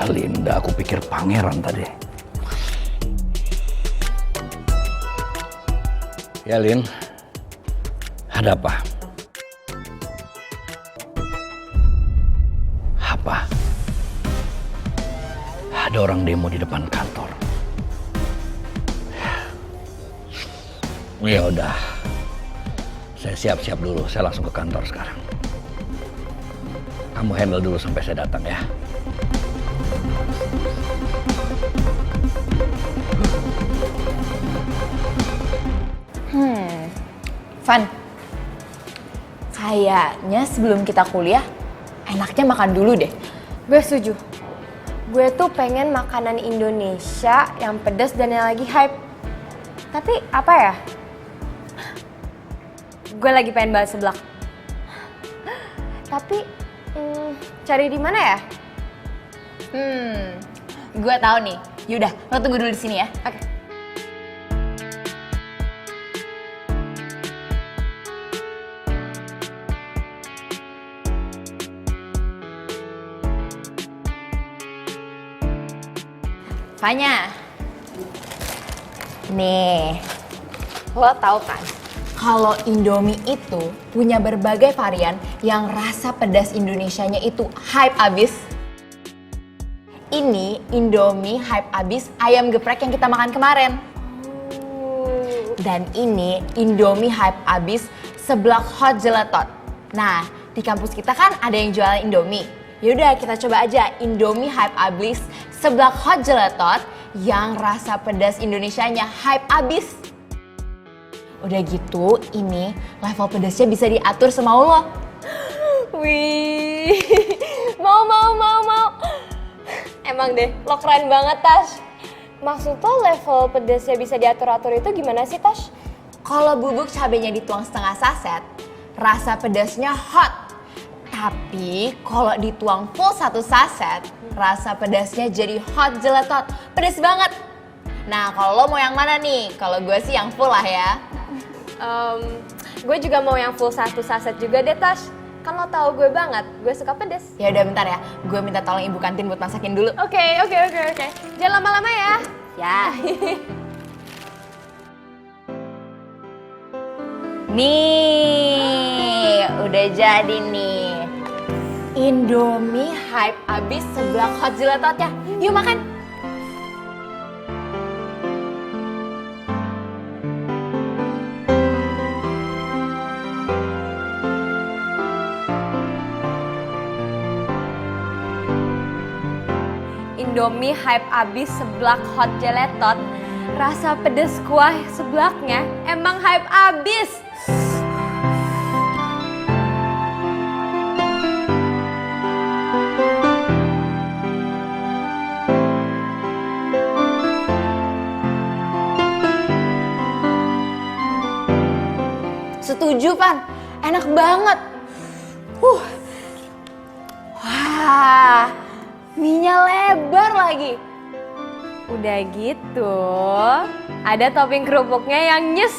Linda, aku pikir pangeran tadi. Ya, Lin. Ada apa? Apa? Ada orang demo di depan kantor. Ya udah. Saya siap-siap dulu. Saya langsung ke kantor sekarang. Kamu handle dulu sampai saya datang ya. Van, kayaknya sebelum kita kuliah, enaknya makan dulu deh. Gue setuju. Gue tuh pengen makanan Indonesia yang pedas dan yang lagi hype. Tapi apa ya? Gue lagi pengen bahas seblak. Tapi cari di mana ya? Gue tahu nih. Yaudah, lo tunggu dulu di sini ya. Oke. Fanya. Nih, lo tahu kan? Kalau Indomie itu punya berbagai varian yang rasa pedas Indonesianya itu hype abis. Ini Indomie hype abis ayam geprek yang kita makan kemarin. Dan ini Indomie hype abis seblak hot gelatot. Nah, di kampus kita kan ada yang jualan Indomie. Yaudah, kita coba aja Indomie hype abis seblak hot gelatot yang rasa pedas Indonesianya hype abis. Udah gitu, ini level pedasnya bisa diatur semau lo. Wih, mau. Emang deh, lo keren banget, Tash. Maksud lo level pedasnya bisa diatur-atur itu gimana sih, Tash? Kalau bubuk cabenya dituang setengah saset, rasa pedasnya hot. Tapi kalau dituang full 1 saset, rasa pedasnya jadi hot jeletot. Pedes banget. Nah, kalau lo mau yang mana nih? Kalau gue sih yang full lah ya. Gue juga mau yang full 1 saset juga deh, Tash. Kan lo tahu gue banget, gue suka pedes. Ya udah bentar ya, gue minta tolong ibu kantin buat masakin dulu. Oke. Jangan lama-lama ya. Ya. Nih, udah jadi nih. Indomie hype abis seblak hot jelatotnya. Yuk makan. Indomie hype abis seblak hot jeletot. Rasa pedes kuah seblaknya emang hype abis. Setuju, Pan. Enak banget. Wah, mie-nya lebar lagi. Udah gitu, ada topping kerupuknya yang nyes.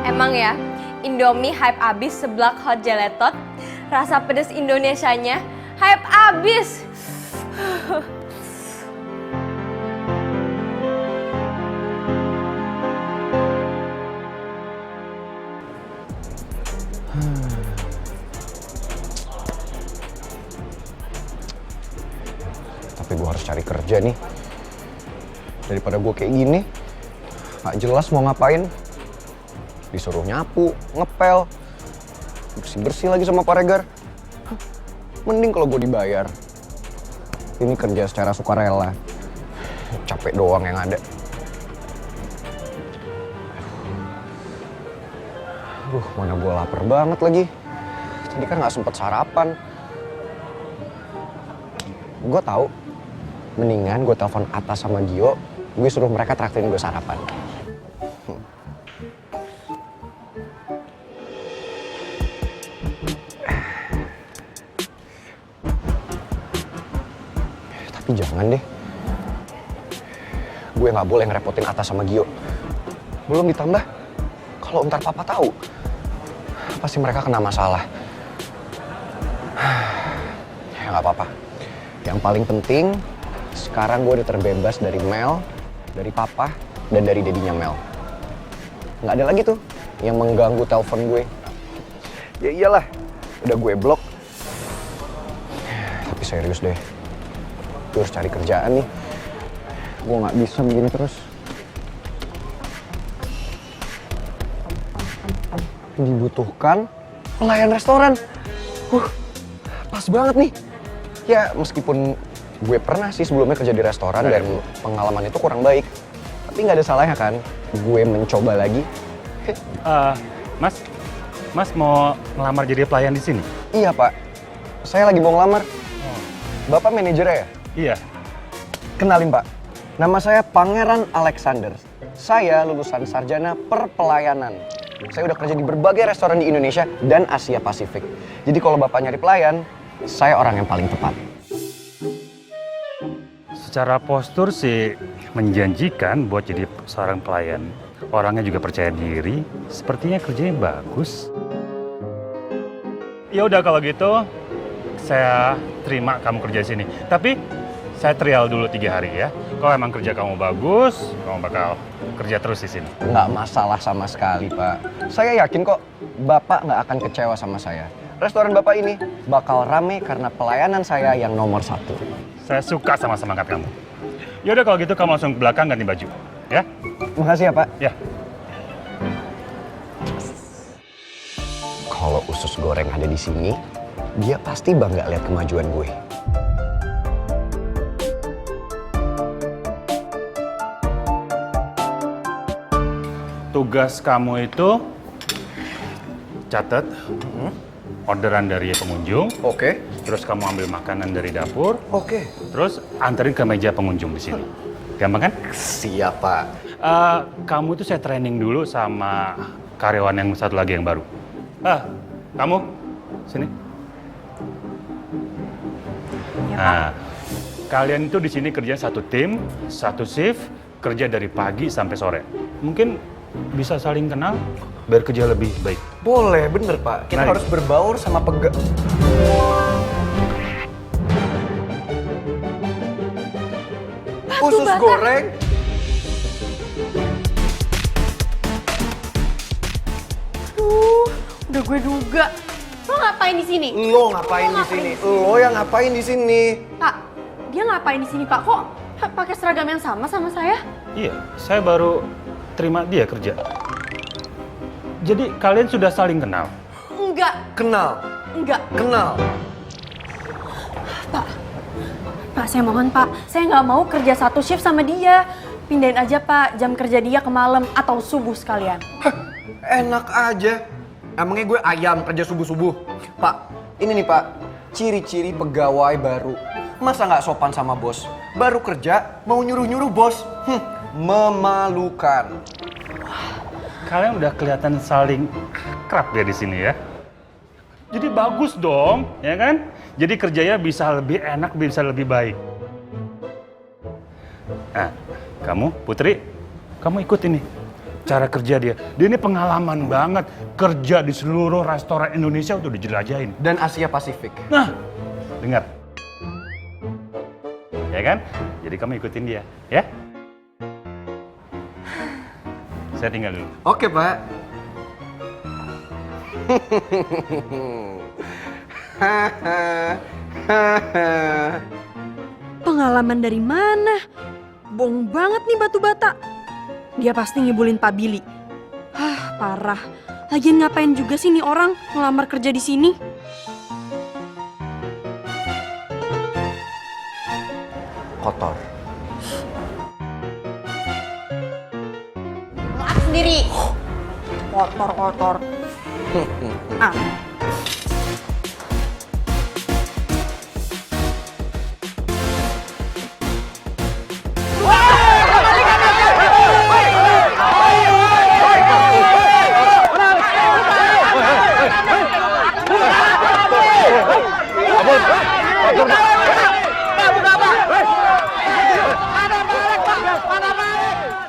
Emang ya, Indomie hype abis seblak hot jeletot, rasa pedes Indonesianya hype abis. Tapi gue harus cari kerja nih. Daripada gue kayak gini, gak jelas mau ngapain. Disuruh nyapu, ngepel, bersih-bersih lagi sama Pak Regar. Mending kalau gue dibayar. Ini kerja secara sukarela. Capek doang yang ada. Mana gue lapar banget lagi. Tadi kan gak sempet sarapan. Gue tahu. Mendingan gue telepon Atta sama Gio, gue suruh mereka traktirin gue sarapan. Tapi jangan deh. Gue nggak boleh ngerepotin Atta sama Gio. Belum ditambah, kalau ntar papa tahu, pasti mereka kena masalah. Ya nggak apa-apa. Yang paling penting, sekarang gue udah terbebas dari Mel, dari papa, dan dari dedinya Mel. Nggak ada lagi tuh yang mengganggu telepon gue. Ya iyalah, udah gue blok. Tapi serius deh, gue harus cari kerjaan nih. Gue nggak bisa begini terus. Dibutuhkan pelayan restoran. Pas banget nih. Ya meskipun gue pernah sih sebelumnya kerja di restoran dan pengalaman itu kurang baik. Tapi nggak ada salahnya kan gue mencoba lagi. Mas mau ngelamar jadi pelayan di sini? Iya Pak, saya lagi mau ngelamar. Bapak manajernya ya? Iya. Kenalin Pak, nama saya Pangeran Alexander. Saya lulusan sarjana perpelayanan. Saya udah kerja di berbagai restoran di Indonesia dan Asia Pasifik. Jadi kalau Bapak nyari pelayan, saya orang yang paling tepat. Secara postur sih menjanjikan buat jadi seorang pelayan. Orangnya juga percaya diri, sepertinya kerjanya bagus. Ya udah kalau gitu, saya terima kamu kerja di sini. Tapi saya trial dulu 3 hari ya. Kalau emang kerja kamu bagus, kamu bakal kerja terus di sini. Nggak masalah sama sekali Pak. Saya yakin kok Bapak nggak akan kecewa sama saya. Restoran Bapak ini bakal rame karena pelayanan saya yang nomor 1. Saya suka sama semangat kamu. Ya udah kalau gitu kamu langsung ke belakang ganti baju, ya? Makasih ya Pak. Ya. Kalau usus goreng ada di sini, dia pasti bangga lihat kemajuan gue. Tugas kamu itu catat orderan dari pengunjung. Oke. Terus kamu ambil makanan dari dapur. Oke. Terus anterin ke meja pengunjung di sini. Gampang kan? Siap, Pak. Kamu itu saya training dulu sama karyawan yang satu lagi yang baru. Kamu sini. Ya, Pak. Nah, kalian itu di sini kerja satu tim, satu shift, kerja dari pagi sampai sore. Mungkin bisa saling kenal biar kerja lebih baik. Boleh, bener Pak. Kita harus berbaur sama usus goreng. Aduh, udah gue duga. Lo ngapain di sini? Lo ngapain di sini? Lo yang ngapain di sini? Pak, dia ngapain di sini, Pak? Kok pakai seragam yang sama saya? Iya, saya baru terima dia kerja. Jadi kalian sudah saling kenal? Enggak. Kenal. Enggak. Kenal. Pak, saya mohon Pak, saya nggak mau kerja satu shift sama dia. Pindahin aja Pak, jam kerja dia ke malam atau subuh sekalian. Enak aja. Emangnya gue ayam kerja subuh-subuh? Pak, ini nih Pak, ciri-ciri pegawai baru. Masa nggak sopan sama bos? Baru kerja, mau nyuruh-nyuruh bos? Memalukan. Kalian udah kelihatan saling akrab ya di sini ya. Jadi bagus dong, ya kan? Jadi kerjanya bisa lebih enak, bisa lebih baik. Nah, kamu Putri, kamu ikut ini cara kerja dia. Dia ini pengalaman banget kerja di seluruh restoran Indonesia udah dijelajahin. Dan Asia Pasifik. Nah, dengar. Ya kan? Jadi kamu ikutin dia, ya? Saya tinggal dulu. Oke, Pak. Pengalaman dari mana? Bohong banget nih batu bata. Dia pasti ngibulin Pak Billy. Parah. Lagian ngapain juga sih nih orang ngelamar kerja di sini? Kotor. Maaf sendiri. Kotor.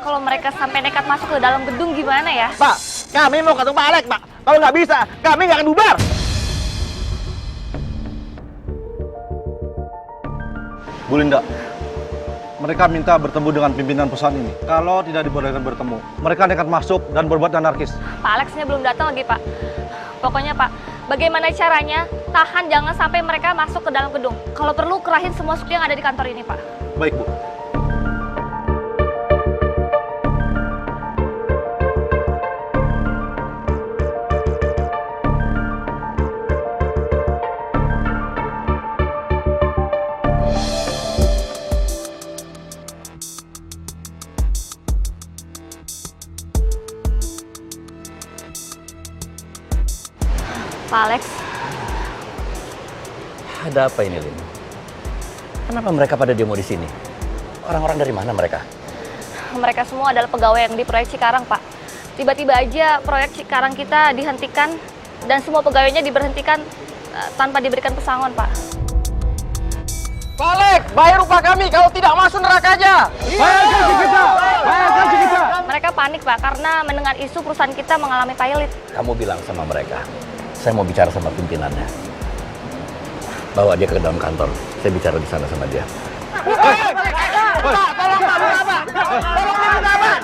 Kalau mereka sampai nekat masuk ke dalam gedung gimana ya? Pak, kami mau ketemu Pak Alex, Pak. Kalau nggak bisa, kami nggak akan bubar. Bu Linda, mereka minta bertemu dengan pimpinan perusahaan ini. Kalau tidak dibolehkan bertemu, mereka nekat masuk dan berbuat anarkis. Pak Alexnya belum datang lagi, Pak. Pokoknya, Pak, bagaimana caranya tahan jangan sampai mereka masuk ke dalam gedung. Kalau perlu, kerahin semua suku yang ada di kantor ini, Pak. Baik, Bu. Pak Alex. Ada apa ini, Lin? Kenapa mereka pada demo di sini? Orang-orang dari mana mereka? Mereka semua adalah pegawai yang di proyek Cikarang, Pak. Tiba-tiba aja proyek Cikarang kita dihentikan dan semua pegawainya diberhentikan tanpa diberikan pesangon, Pak. Pak Alex, bayar upah kami kalau tidak masuk neraka aja. Bayar gaji kita. Bayar gaji kita. Mereka panik, Pak, karena mendengar isu perusahaan kita mengalami pilot. Kamu bilang sama mereka, saya mau bicara sama pimpinannya. Bawa dia ke dalam kantor. Saya bicara di sana sama dia.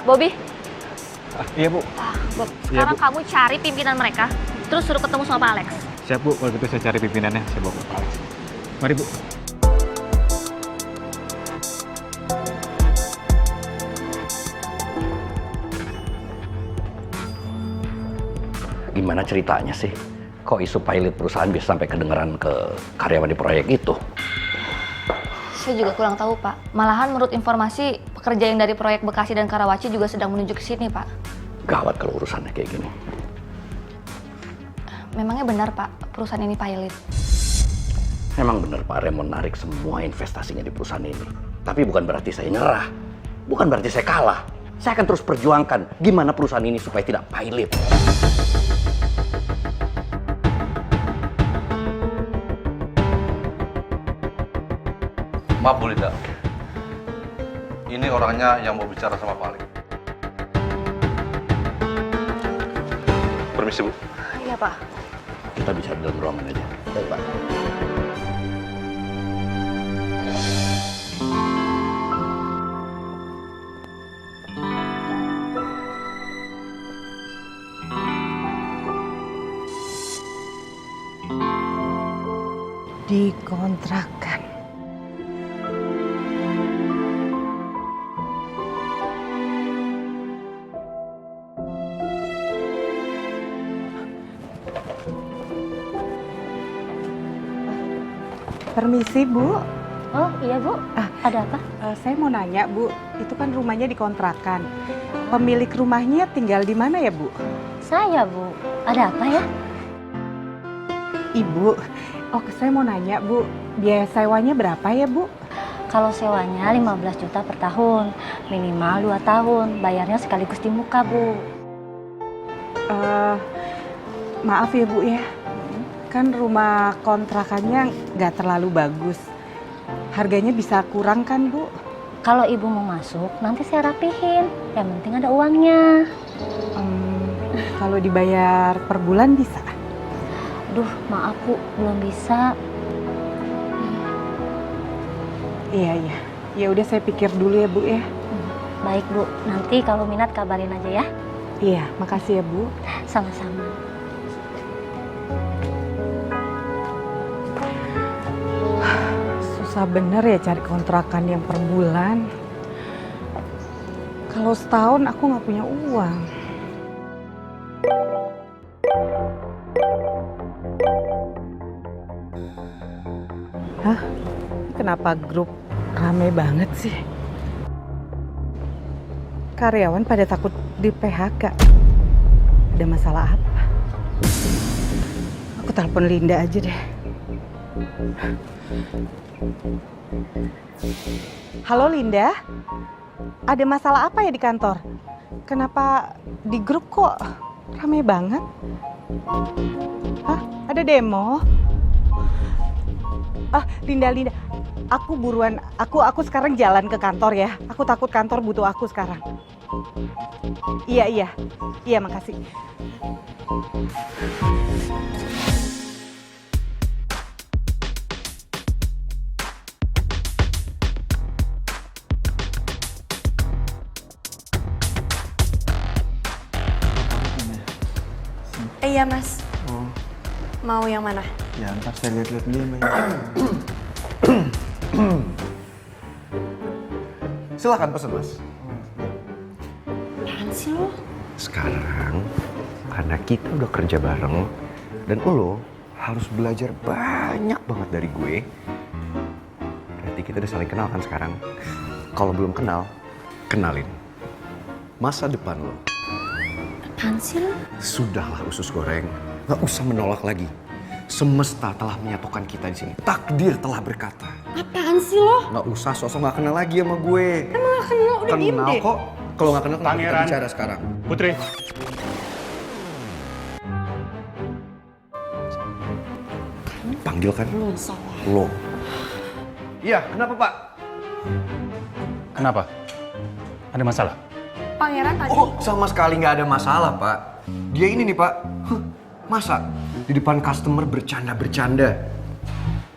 Bobby. Iya, Bu. Bob, sekarang kamu cari pimpinan mereka, terus suruh ketemu sama Pak Alex. Siap, Bu. Kalau gitu saya cari pimpinannya. Saya bawa ke Pak Alex. Mari, Bu. Gimana ceritanya sih? kok isu pilot perusahaan bisa sampai kedengeran ke karyawan di proyek itu? Saya juga kurang tahu, Pak. Malahan menurut informasi, pekerja yang dari proyek Bekasi dan Karawaci juga sedang menuju ke sini, Pak. Gawat kalau urusannya kayak gini. Memangnya benar, Pak, perusahaan ini pilot? Memang benar Pak Rem menarik semua investasinya di perusahaan ini. Tapi bukan berarti saya nyerah. Bukan berarti saya kalah. Saya akan terus perjuangkan gimana perusahaan ini supaya tidak pilot. Maaf Bu Linda, ini orangnya yang mau bicara sama Pak Alif. Permisi Bu. Iya, Pak. Kita bisa di dalam ruangan aja. Baik Pak. Dikontrakan. Permisi Bu. Oh iya Bu, ada apa? Saya mau nanya Bu, itu kan rumahnya dikontrakan. Pemilik rumahnya tinggal di mana ya Bu? Saya Bu, ada apa ya? Ibu, saya mau nanya Bu, biaya sewanya berapa ya Bu? Kalau sewanya 15 juta per tahun, minimal 2 tahun, bayarnya sekaligus di muka Bu. Maaf ya Bu ya, kan rumah kontrakannya nggak terlalu bagus. Harganya bisa kurang kan Bu? Kalau Ibu mau masuk, nanti saya rapihin. Yang penting ada uangnya. Kalau dibayar per bulan bisa? Duh, maaf Bu, belum bisa. Iya. Ya udah saya pikir dulu ya Bu ya. Baik Bu, nanti kalau minat kabarin aja ya. Iya, makasih ya Bu. Sama-sama. Susah bener ya cari kontrakan yang per bulan. Kalau setahun aku nggak punya uang. Hah? Kenapa grup rame banget sih? Karyawan pada takut di PHK. Ada masalah apa? Aku telepon Linda aja deh. Halo Linda, ada masalah apa ya di kantor? Kenapa di grup kok rame banget? Hah? Ada demo? Linda, aku buruan, aku sekarang jalan ke kantor ya. Aku takut kantor butuh aku sekarang. Iya, makasih. Iya Mas. Mau yang mana? Ya ntar saya lihat-lihat dulu ya. Silakan pesan Mas. Apaan sih lo? Sekarang karena kita udah kerja bareng dan lo harus belajar banyak banget dari gue. Berarti kita udah saling kenal kan sekarang. Kalau belum kenal, kenalin masa depan lo. Apaan sih lo? Sudahlah usus goreng, gak usah menolak lagi. Semesta telah menyatukan kita di sini. Takdir telah berkata. Apaan sih lo? Gak usah sosok gak kenal lagi sama gue. Emang gak kenal? Udah diem Kenal deh. kok. Kalau gak kenal kenapa kita Pangeran. bicara sekarang? Putri. Panggil kan? Lo salah. Lo. Iya, kenapa Pak? Kenapa? Ada masalah? Pangeran tadi. Oh, sama sekali nggak ada masalah, Pak. Dia ini nih, Pak. Masa di depan customer bercanda-bercanda?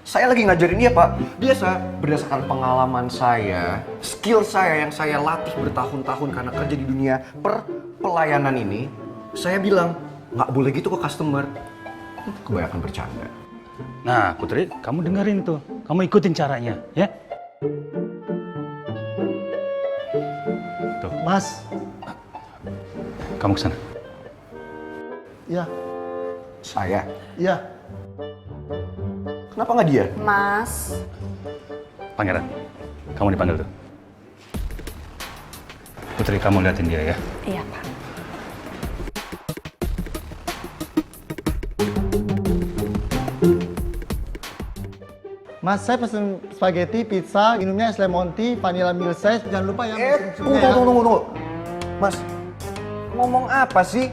Saya lagi ngajarin dia, Pak. Biasa, berdasarkan pengalaman saya, skill saya yang saya latih bertahun-tahun karena kerja di dunia pelayanan ini, saya bilang, nggak boleh gitu ke customer. Kebanyakan bercanda. Nah, Putri, kamu dengerin tuh. Kamu ikutin caranya, ya? Tuh. Mas. Kamu kesana. Ya. Saya? Iya. Kenapa nggak dia? Mas. Pangeran, kamu dipanggil tuh. Putri, kamu liatin dia ya. Iya, Pak. Mas, saya pesen spaghetti, pizza, minumnya es lemon tea, vanilla milkshake. Jangan lupa ya. Tunggu. Mas, ngomong apa sih?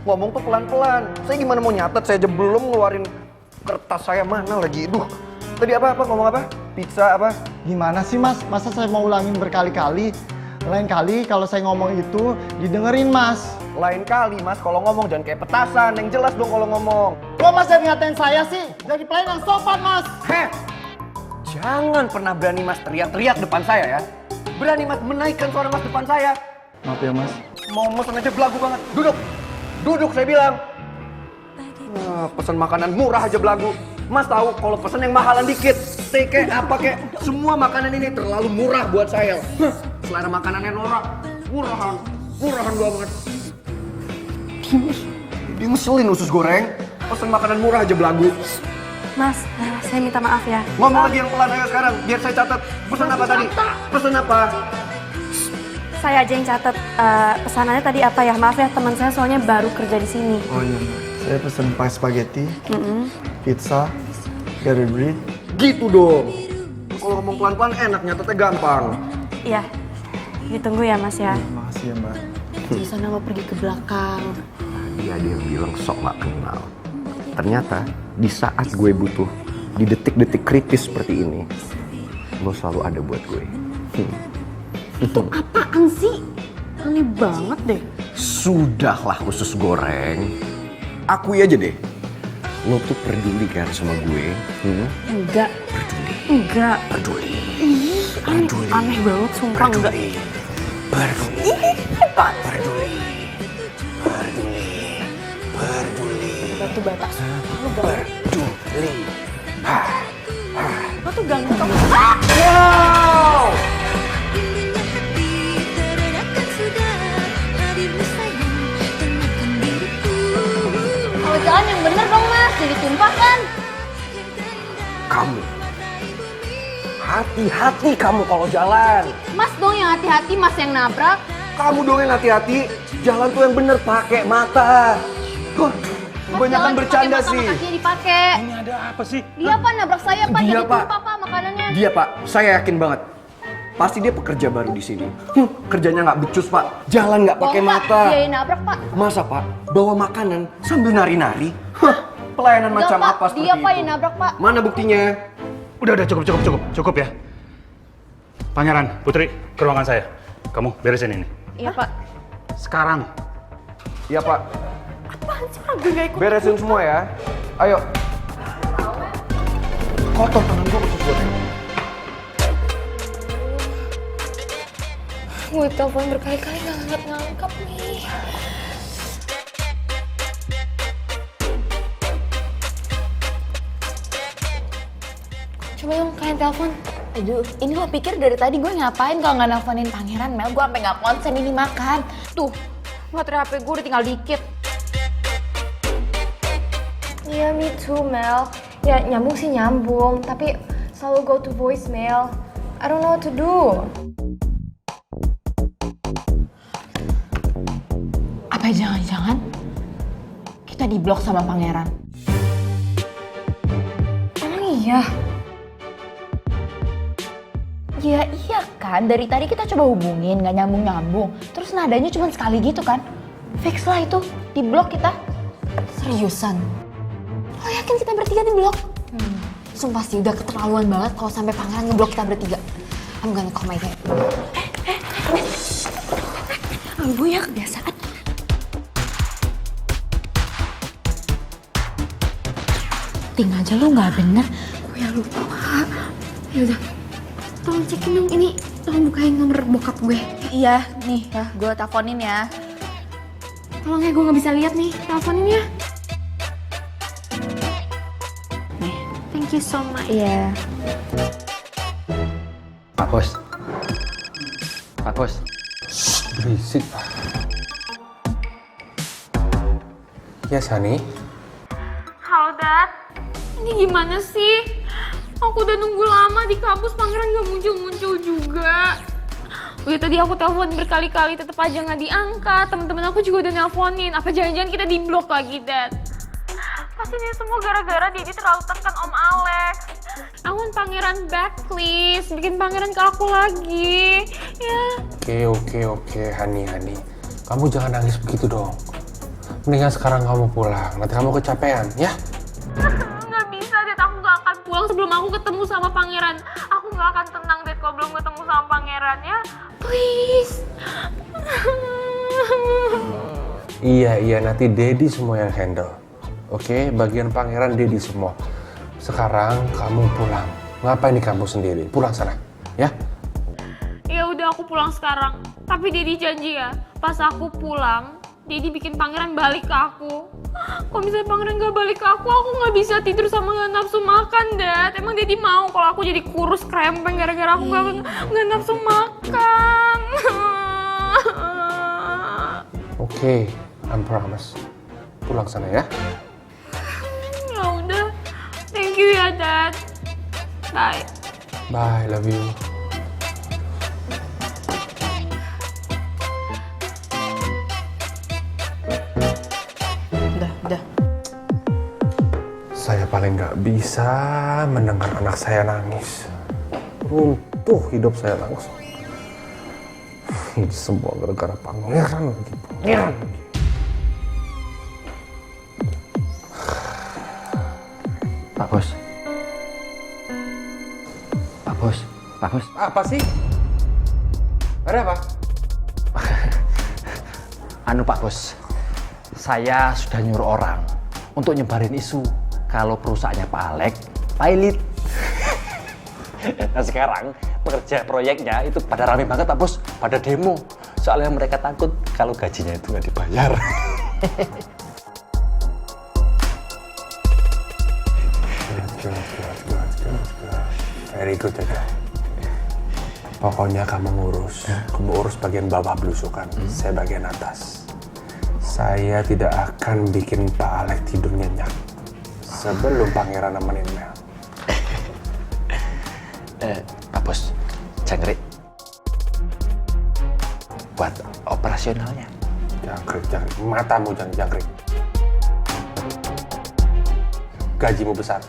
Ngomong tuh pelan-pelan. Saya gimana mau nyatet? Saya aja belum ngeluarin kertas saya mana lagi. Duh, tadi apa ngomong apa? Pizza apa? Gimana sih Mas? Masa saya mau ulangin berkali-kali? Lain kali kalau saya ngomong itu didengerin Mas. Lain kali Mas, kalau ngomong jangan kayak petasan. Yang jelas dong kalau ngomong. Kok Mas jadi ngatain saya sih? Jadi pelayan yang sopan Mas. Jangan pernah berani Mas teriak-teriak depan saya ya. Berani Mas menaikkan suara Mas depan saya. Maaf ya Mas. Mau mesen aja belagu banget. Duduk saya bilang. Nah, pesan makanan murah aja belagu. Mas tahu kalau pesan yang mahalan dikit, steak apa kek, semua makanan ini terlalu murah buat saya. Selera makanannya norak, murahan banget. Dia ngeselin usus goreng. Pesan makanan murah aja belagu. Mas, saya minta maaf ya. Ngomong lagi yang pelan ayo sekarang, biar saya catat. Pesan apa tadi? Pesan apa? Saya aja yang catat. Pesanannya tadi apa ya? Maaf ya, teman saya soalnya baru kerja di sini. Oh iya. Saya pesen pie spaghetti, pizza, gathered bread. Gitu dong. Kalau ngomong pelan-pelan enak, nyatetnya gampang. Iya. Ditunggu ya, Mas ya. Makasih ya Mbak. Di sana lo pergi ke belakang. Dia ada yang bilang sok gak kenal. Ternyata di saat gue butuh, di detik-detik kritis seperti ini, lo selalu ada buat gue. Itu apaan sih? Aneh banget deh. Sudahlah usus goreng. Akui aja deh. Lo tuh peduli kan sama gue? Enggak. Peduli. Enggak. Peduli. Aneh banget, sumpah enggak. Peduli. Batu batas. Lo gak Peduli. Lo tuh ganggu kamu. Wow! Kalau jalan yang bener dong Mas, jadi tumpah kan? Kamu. Hati-hati kamu kalau jalan. Mas dong yang hati-hati, Mas yang nabrak. Kamu dong yang hati-hati. Jalan tuh yang bener pakai mata. Kebanyakan bercanda sih. Kakinya dipakai. Ini ada apa sih? Dia Pak nabrak saya Pak, Dia, jadi Pak. tumpah Pak makanannya. Dia Pak, saya yakin banget. Pasti dia pekerja baru di sini. Kerjanya nggak becus Pak. Jalan nggak pakai Bohong, Pak. mata. Dia yang nabrak Pak. Masa Pak bawa makanan sambil nari-nari? Pelayanan Enggak, macam Pak. apa seperti Dia Pak itu? yang nabrak Pak. Mana buktinya? Udah cukup ya. Pangeran, Putri, ke ruangan saya. Kamu beresin ini. Iya Pak. Sekarang. Iya Pak. Apaan sih orang gue gak ikut? Beresin semua ya. Ayo. Kotor tangan gue usus goreng. Gue telepon berkali-kali gak ngangkat nih. Coba dong kalian telepon. Aduh, ini lo pikir dari tadi gue ngapain kalau nggak nelfonin Pangeran, Mel? Gue sampai nggak konsen ini makan. Tuh, baterai HP gue udah tinggal dikit. Iya, me too, Mel. Ya, nyambung sih nyambung, tapi selalu go to voicemail. I don't know what to do. Apa jangan-jangan kita diblok sama Pangeran? Emang iya? Ya iya kan, dari tadi kita coba hubungin, nggak nyambung-nyambung. Terus nadanya cuma sekali gitu kan. Fix lah itu, diblok kita. Seriusan? Lo yakin kita bertiga diblok? Sumpah sih, udah keterlaluan banget kalau sampai Pangeran ngeblok kita bertiga. I'm gonna call my dad. Gue ya kebiasaan. Ting aja lo nggak bener. Gue ya lupa. Yaudah, tolong cekin dong ini. Tolong bukain nomor bokap gue. Iya, nih ya, gue teleponin ya. Tolong ya, gue gak bisa lihat nih. Teleponin ya. Nih. Thank you so much. Iya. Pak Bos. Pak Bos. Berisik, Pak. Ya, Sani. Ini gimana sih? Aku udah nunggu lama di kampus, pangeran gak muncul-muncul juga. Udah tadi aku telepon berkali-kali, tetep aja gak diangkat. Temen-temen aku juga udah nelponin. Apa jangan-jangan kita di-blok lagi, Dad? Pasti ini semua gara-gara Dedi terlalu tekan Om Alex. I want pangeran back, please. Bikin pangeran ke aku lagi. Ya. Oke, Hani. Kamu jangan nangis begitu dong. Mendingan sekarang kamu pulang, nanti kamu kecapean, ya? Nggak bisa, Dad. Aku nggak akan pulang sebelum aku ketemu sama pangeran. Aku nggak akan tenang, Dad, kalau belum ketemu sama pangeran, ya. Please. Iya, nanti Dedi semua yang handle. Oke, bagian pangeran Dedi semua. Sekarang kamu pulang. Ngapain di kampus sendiri? Pulang sana, ya? Ya udah, aku pulang sekarang. Tapi Dedi janji ya, pas aku pulang, Dedi bikin pangeran balik ke aku. Kalau misalnya pangeran gak balik ke aku gak bisa tidur sama gak nafsu makan, Dad. Emang Dedi mau kalau aku jadi kurus krempeng gara-gara aku gak nafsu makan. Oke, I promise. Pulang sana ya. Ya udah, thank you ya, Dad. Bye. Bye, love you. Udah. Saya paling nggak bisa mendengar anak saya nangis. Runtuh hidup saya langsung. Ini semua gara-gara pangeran lagi. Pak Bos. Apa sih? Ada apa? Pak Bos, saya sudah nyuruh orang untuk nyebarin isu kalau perusahaannya Pak Alex pilot. Nah sekarang pekerja proyeknya itu pada rame banget Pak Bos, pada demo. Soalnya mereka takut kalau gajinya itu nggak dibayar. Good. Very good ya. Pokoknya kamu urus bagian bawah belusukan, saya bagian atas. Saya tidak akan bikin Pak Alex tidur nyenyak sebelum pangeran nemenin Mel. Pak Bos, jangkrik buat operasionalnya. Jangkrik, matamu jangan jangkrik. Gajimu besar.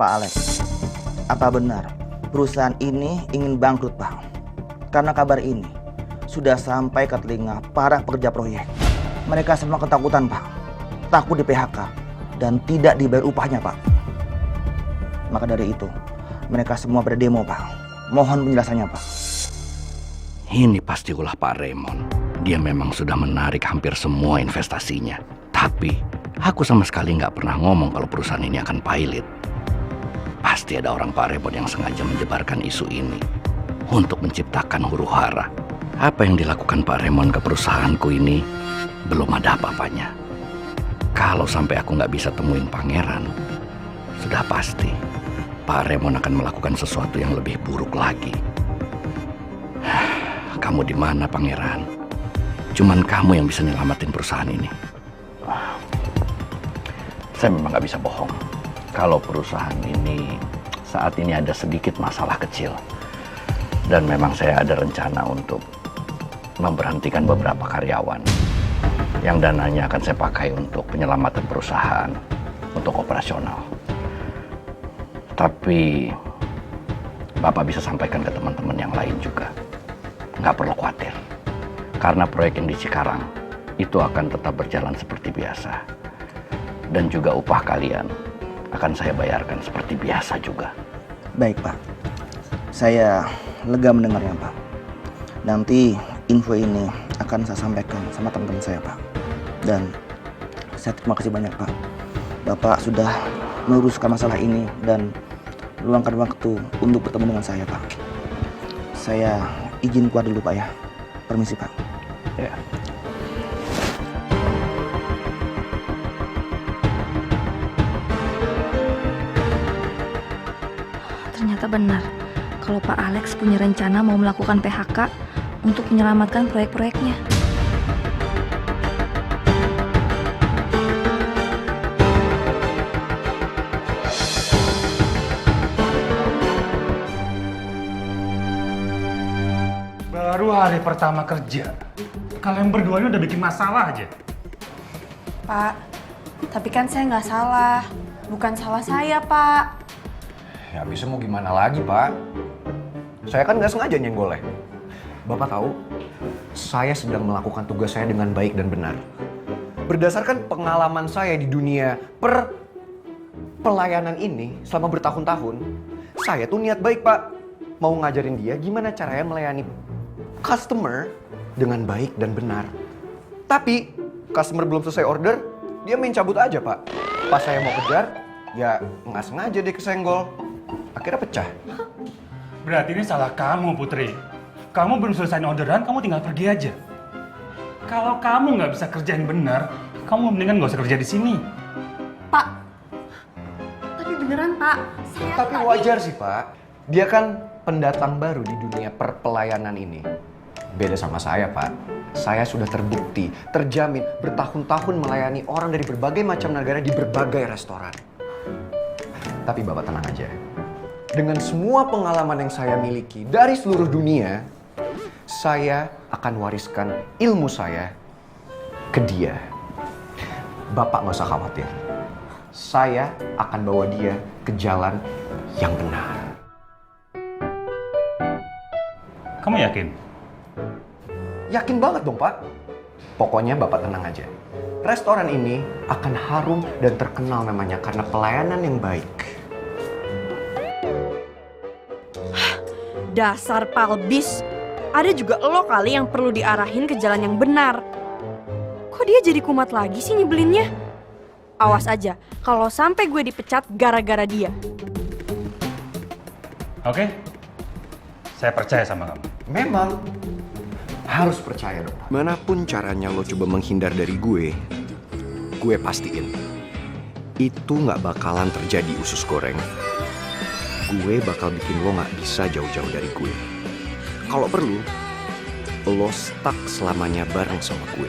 Pak Alex, apa benar perusahaan ini ingin bangkrut, Pak? Karena kabar ini sudah sampai ke telinga para pekerja proyek. Mereka semua ketakutan, Pak. Takut di PHK dan tidak dibayar upahnya, Pak. Maka dari itu, mereka semua pada demo, Pak. Mohon penjelasannya, Pak. Ini pasti ulah Pak Raymond. Dia memang sudah menarik hampir semua investasinya. Tapi, aku sama sekali nggak pernah ngomong kalau perusahaan ini akan pilot. Pasti ada orang Pak Raymond yang sengaja menyebarkan isu ini untuk menciptakan huru-hara. Apa yang dilakukan Pak Raymond ke perusahaanku ini belum ada apa-apanya. Kalau sampai aku nggak bisa temuin pangeran, sudah pasti Pak Raymond akan melakukan sesuatu yang lebih buruk lagi. Kamu di mana, Pangeran? Cuman kamu yang bisa nyelamatin perusahaan ini. Saya memang nggak bisa bohong. Kalau perusahaan ini saat ini ada sedikit masalah kecil. Dan memang saya ada rencana untuk memberhentikan beberapa karyawan. Yang dananya akan saya pakai untuk penyelamatan perusahaan, untuk operasional. Tapi Bapak bisa sampaikan ke teman-teman yang lain juga. Nggak perlu khawatir. Karena proyek yang di Cikarang itu akan tetap berjalan seperti biasa. Dan juga upah kalian akan saya bayarkan seperti biasa juga. Baik, Pak. Saya lega mendengarnya, Pak. Nanti info ini akan saya sampaikan sama teman-teman saya, Pak. Dan saya terima kasih banyak, Pak. Bapak sudah meluruskan masalah ini dan meluangkan waktu untuk bertemu dengan saya, Pak. Saya izin keluar dulu, Pak ya. Permisi, Pak. Ya. Ternyata benar, kalau Pak Alex punya rencana mau melakukan PHK untuk menyelamatkan proyek-proyeknya. Baru hari pertama kerja, kalian berdua ini udah bikin masalah aja. Pak, tapi kan saya nggak salah. Bukan salah saya, Pak. Ya bisa mau gimana lagi, Pak? Saya kan nggak sengaja nyenggolnya. Bapak tahu, saya sedang melakukan tugas saya dengan baik dan benar. Berdasarkan pengalaman saya di dunia pelayanan ini selama bertahun-tahun, saya tuh niat baik, Pak. Mau ngajarin dia gimana caranya melayani customer dengan baik dan benar. Tapi customer belum selesai order, dia main cabut aja, Pak. Pas saya mau kejar, ya nggak sengaja dia kesenggol. Akhirnya pecah. Berarti ini salah kamu, Putri. Kamu belum selesai orderan, kamu tinggal pergi aja. Kalau kamu nggak bisa kerjain benar, kamu mendingan nggak usah kerja di sini. Pak, tapi beneran, Pak. Tapi wajar sih, Pak. Dia kan pendatang baru di dunia perpelayanan ini. Beda sama saya, Pak. Saya sudah terbukti, terjamin, bertahun-tahun melayani orang dari berbagai macam negara di berbagai restoran. Tapi Bapak tenang aja. Dengan semua pengalaman yang saya miliki dari seluruh dunia, saya akan wariskan ilmu saya ke dia. Bapak nggak usah khawatir. Saya akan bawa dia ke jalan yang benar. Kamu yakin? Yakin banget dong, Pak. Pokoknya Bapak tenang aja. Restoran ini akan harum dan terkenal namanya karena pelayanan yang baik. Dasar palbis. Ada juga lo kali yang perlu diarahin ke jalan yang benar. Kok dia jadi kumat lagi sih nyebelinnya? Awas aja, kalau sampai gue dipecat gara-gara dia. Oke, saya percaya sama kamu. Memang harus percaya dong. Manapun caranya lo coba menghindar dari gue pastiin itu nggak bakalan terjadi, usus goreng. Gue bakal bikin lo nggak bisa jauh-jauh dari gue. Kalau perlu, lo stuck selamanya bareng sama gue.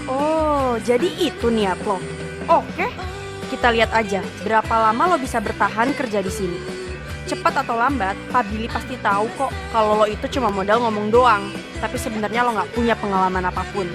Oh, jadi itu niat lo. Oke, kita lihat aja berapa lama lo bisa bertahan kerja di sini. Cepat atau lambat, Pak Billy pasti tahu kok kalau lo itu cuma modal ngomong doang. Tapi sebenarnya lo nggak punya pengalaman apapun.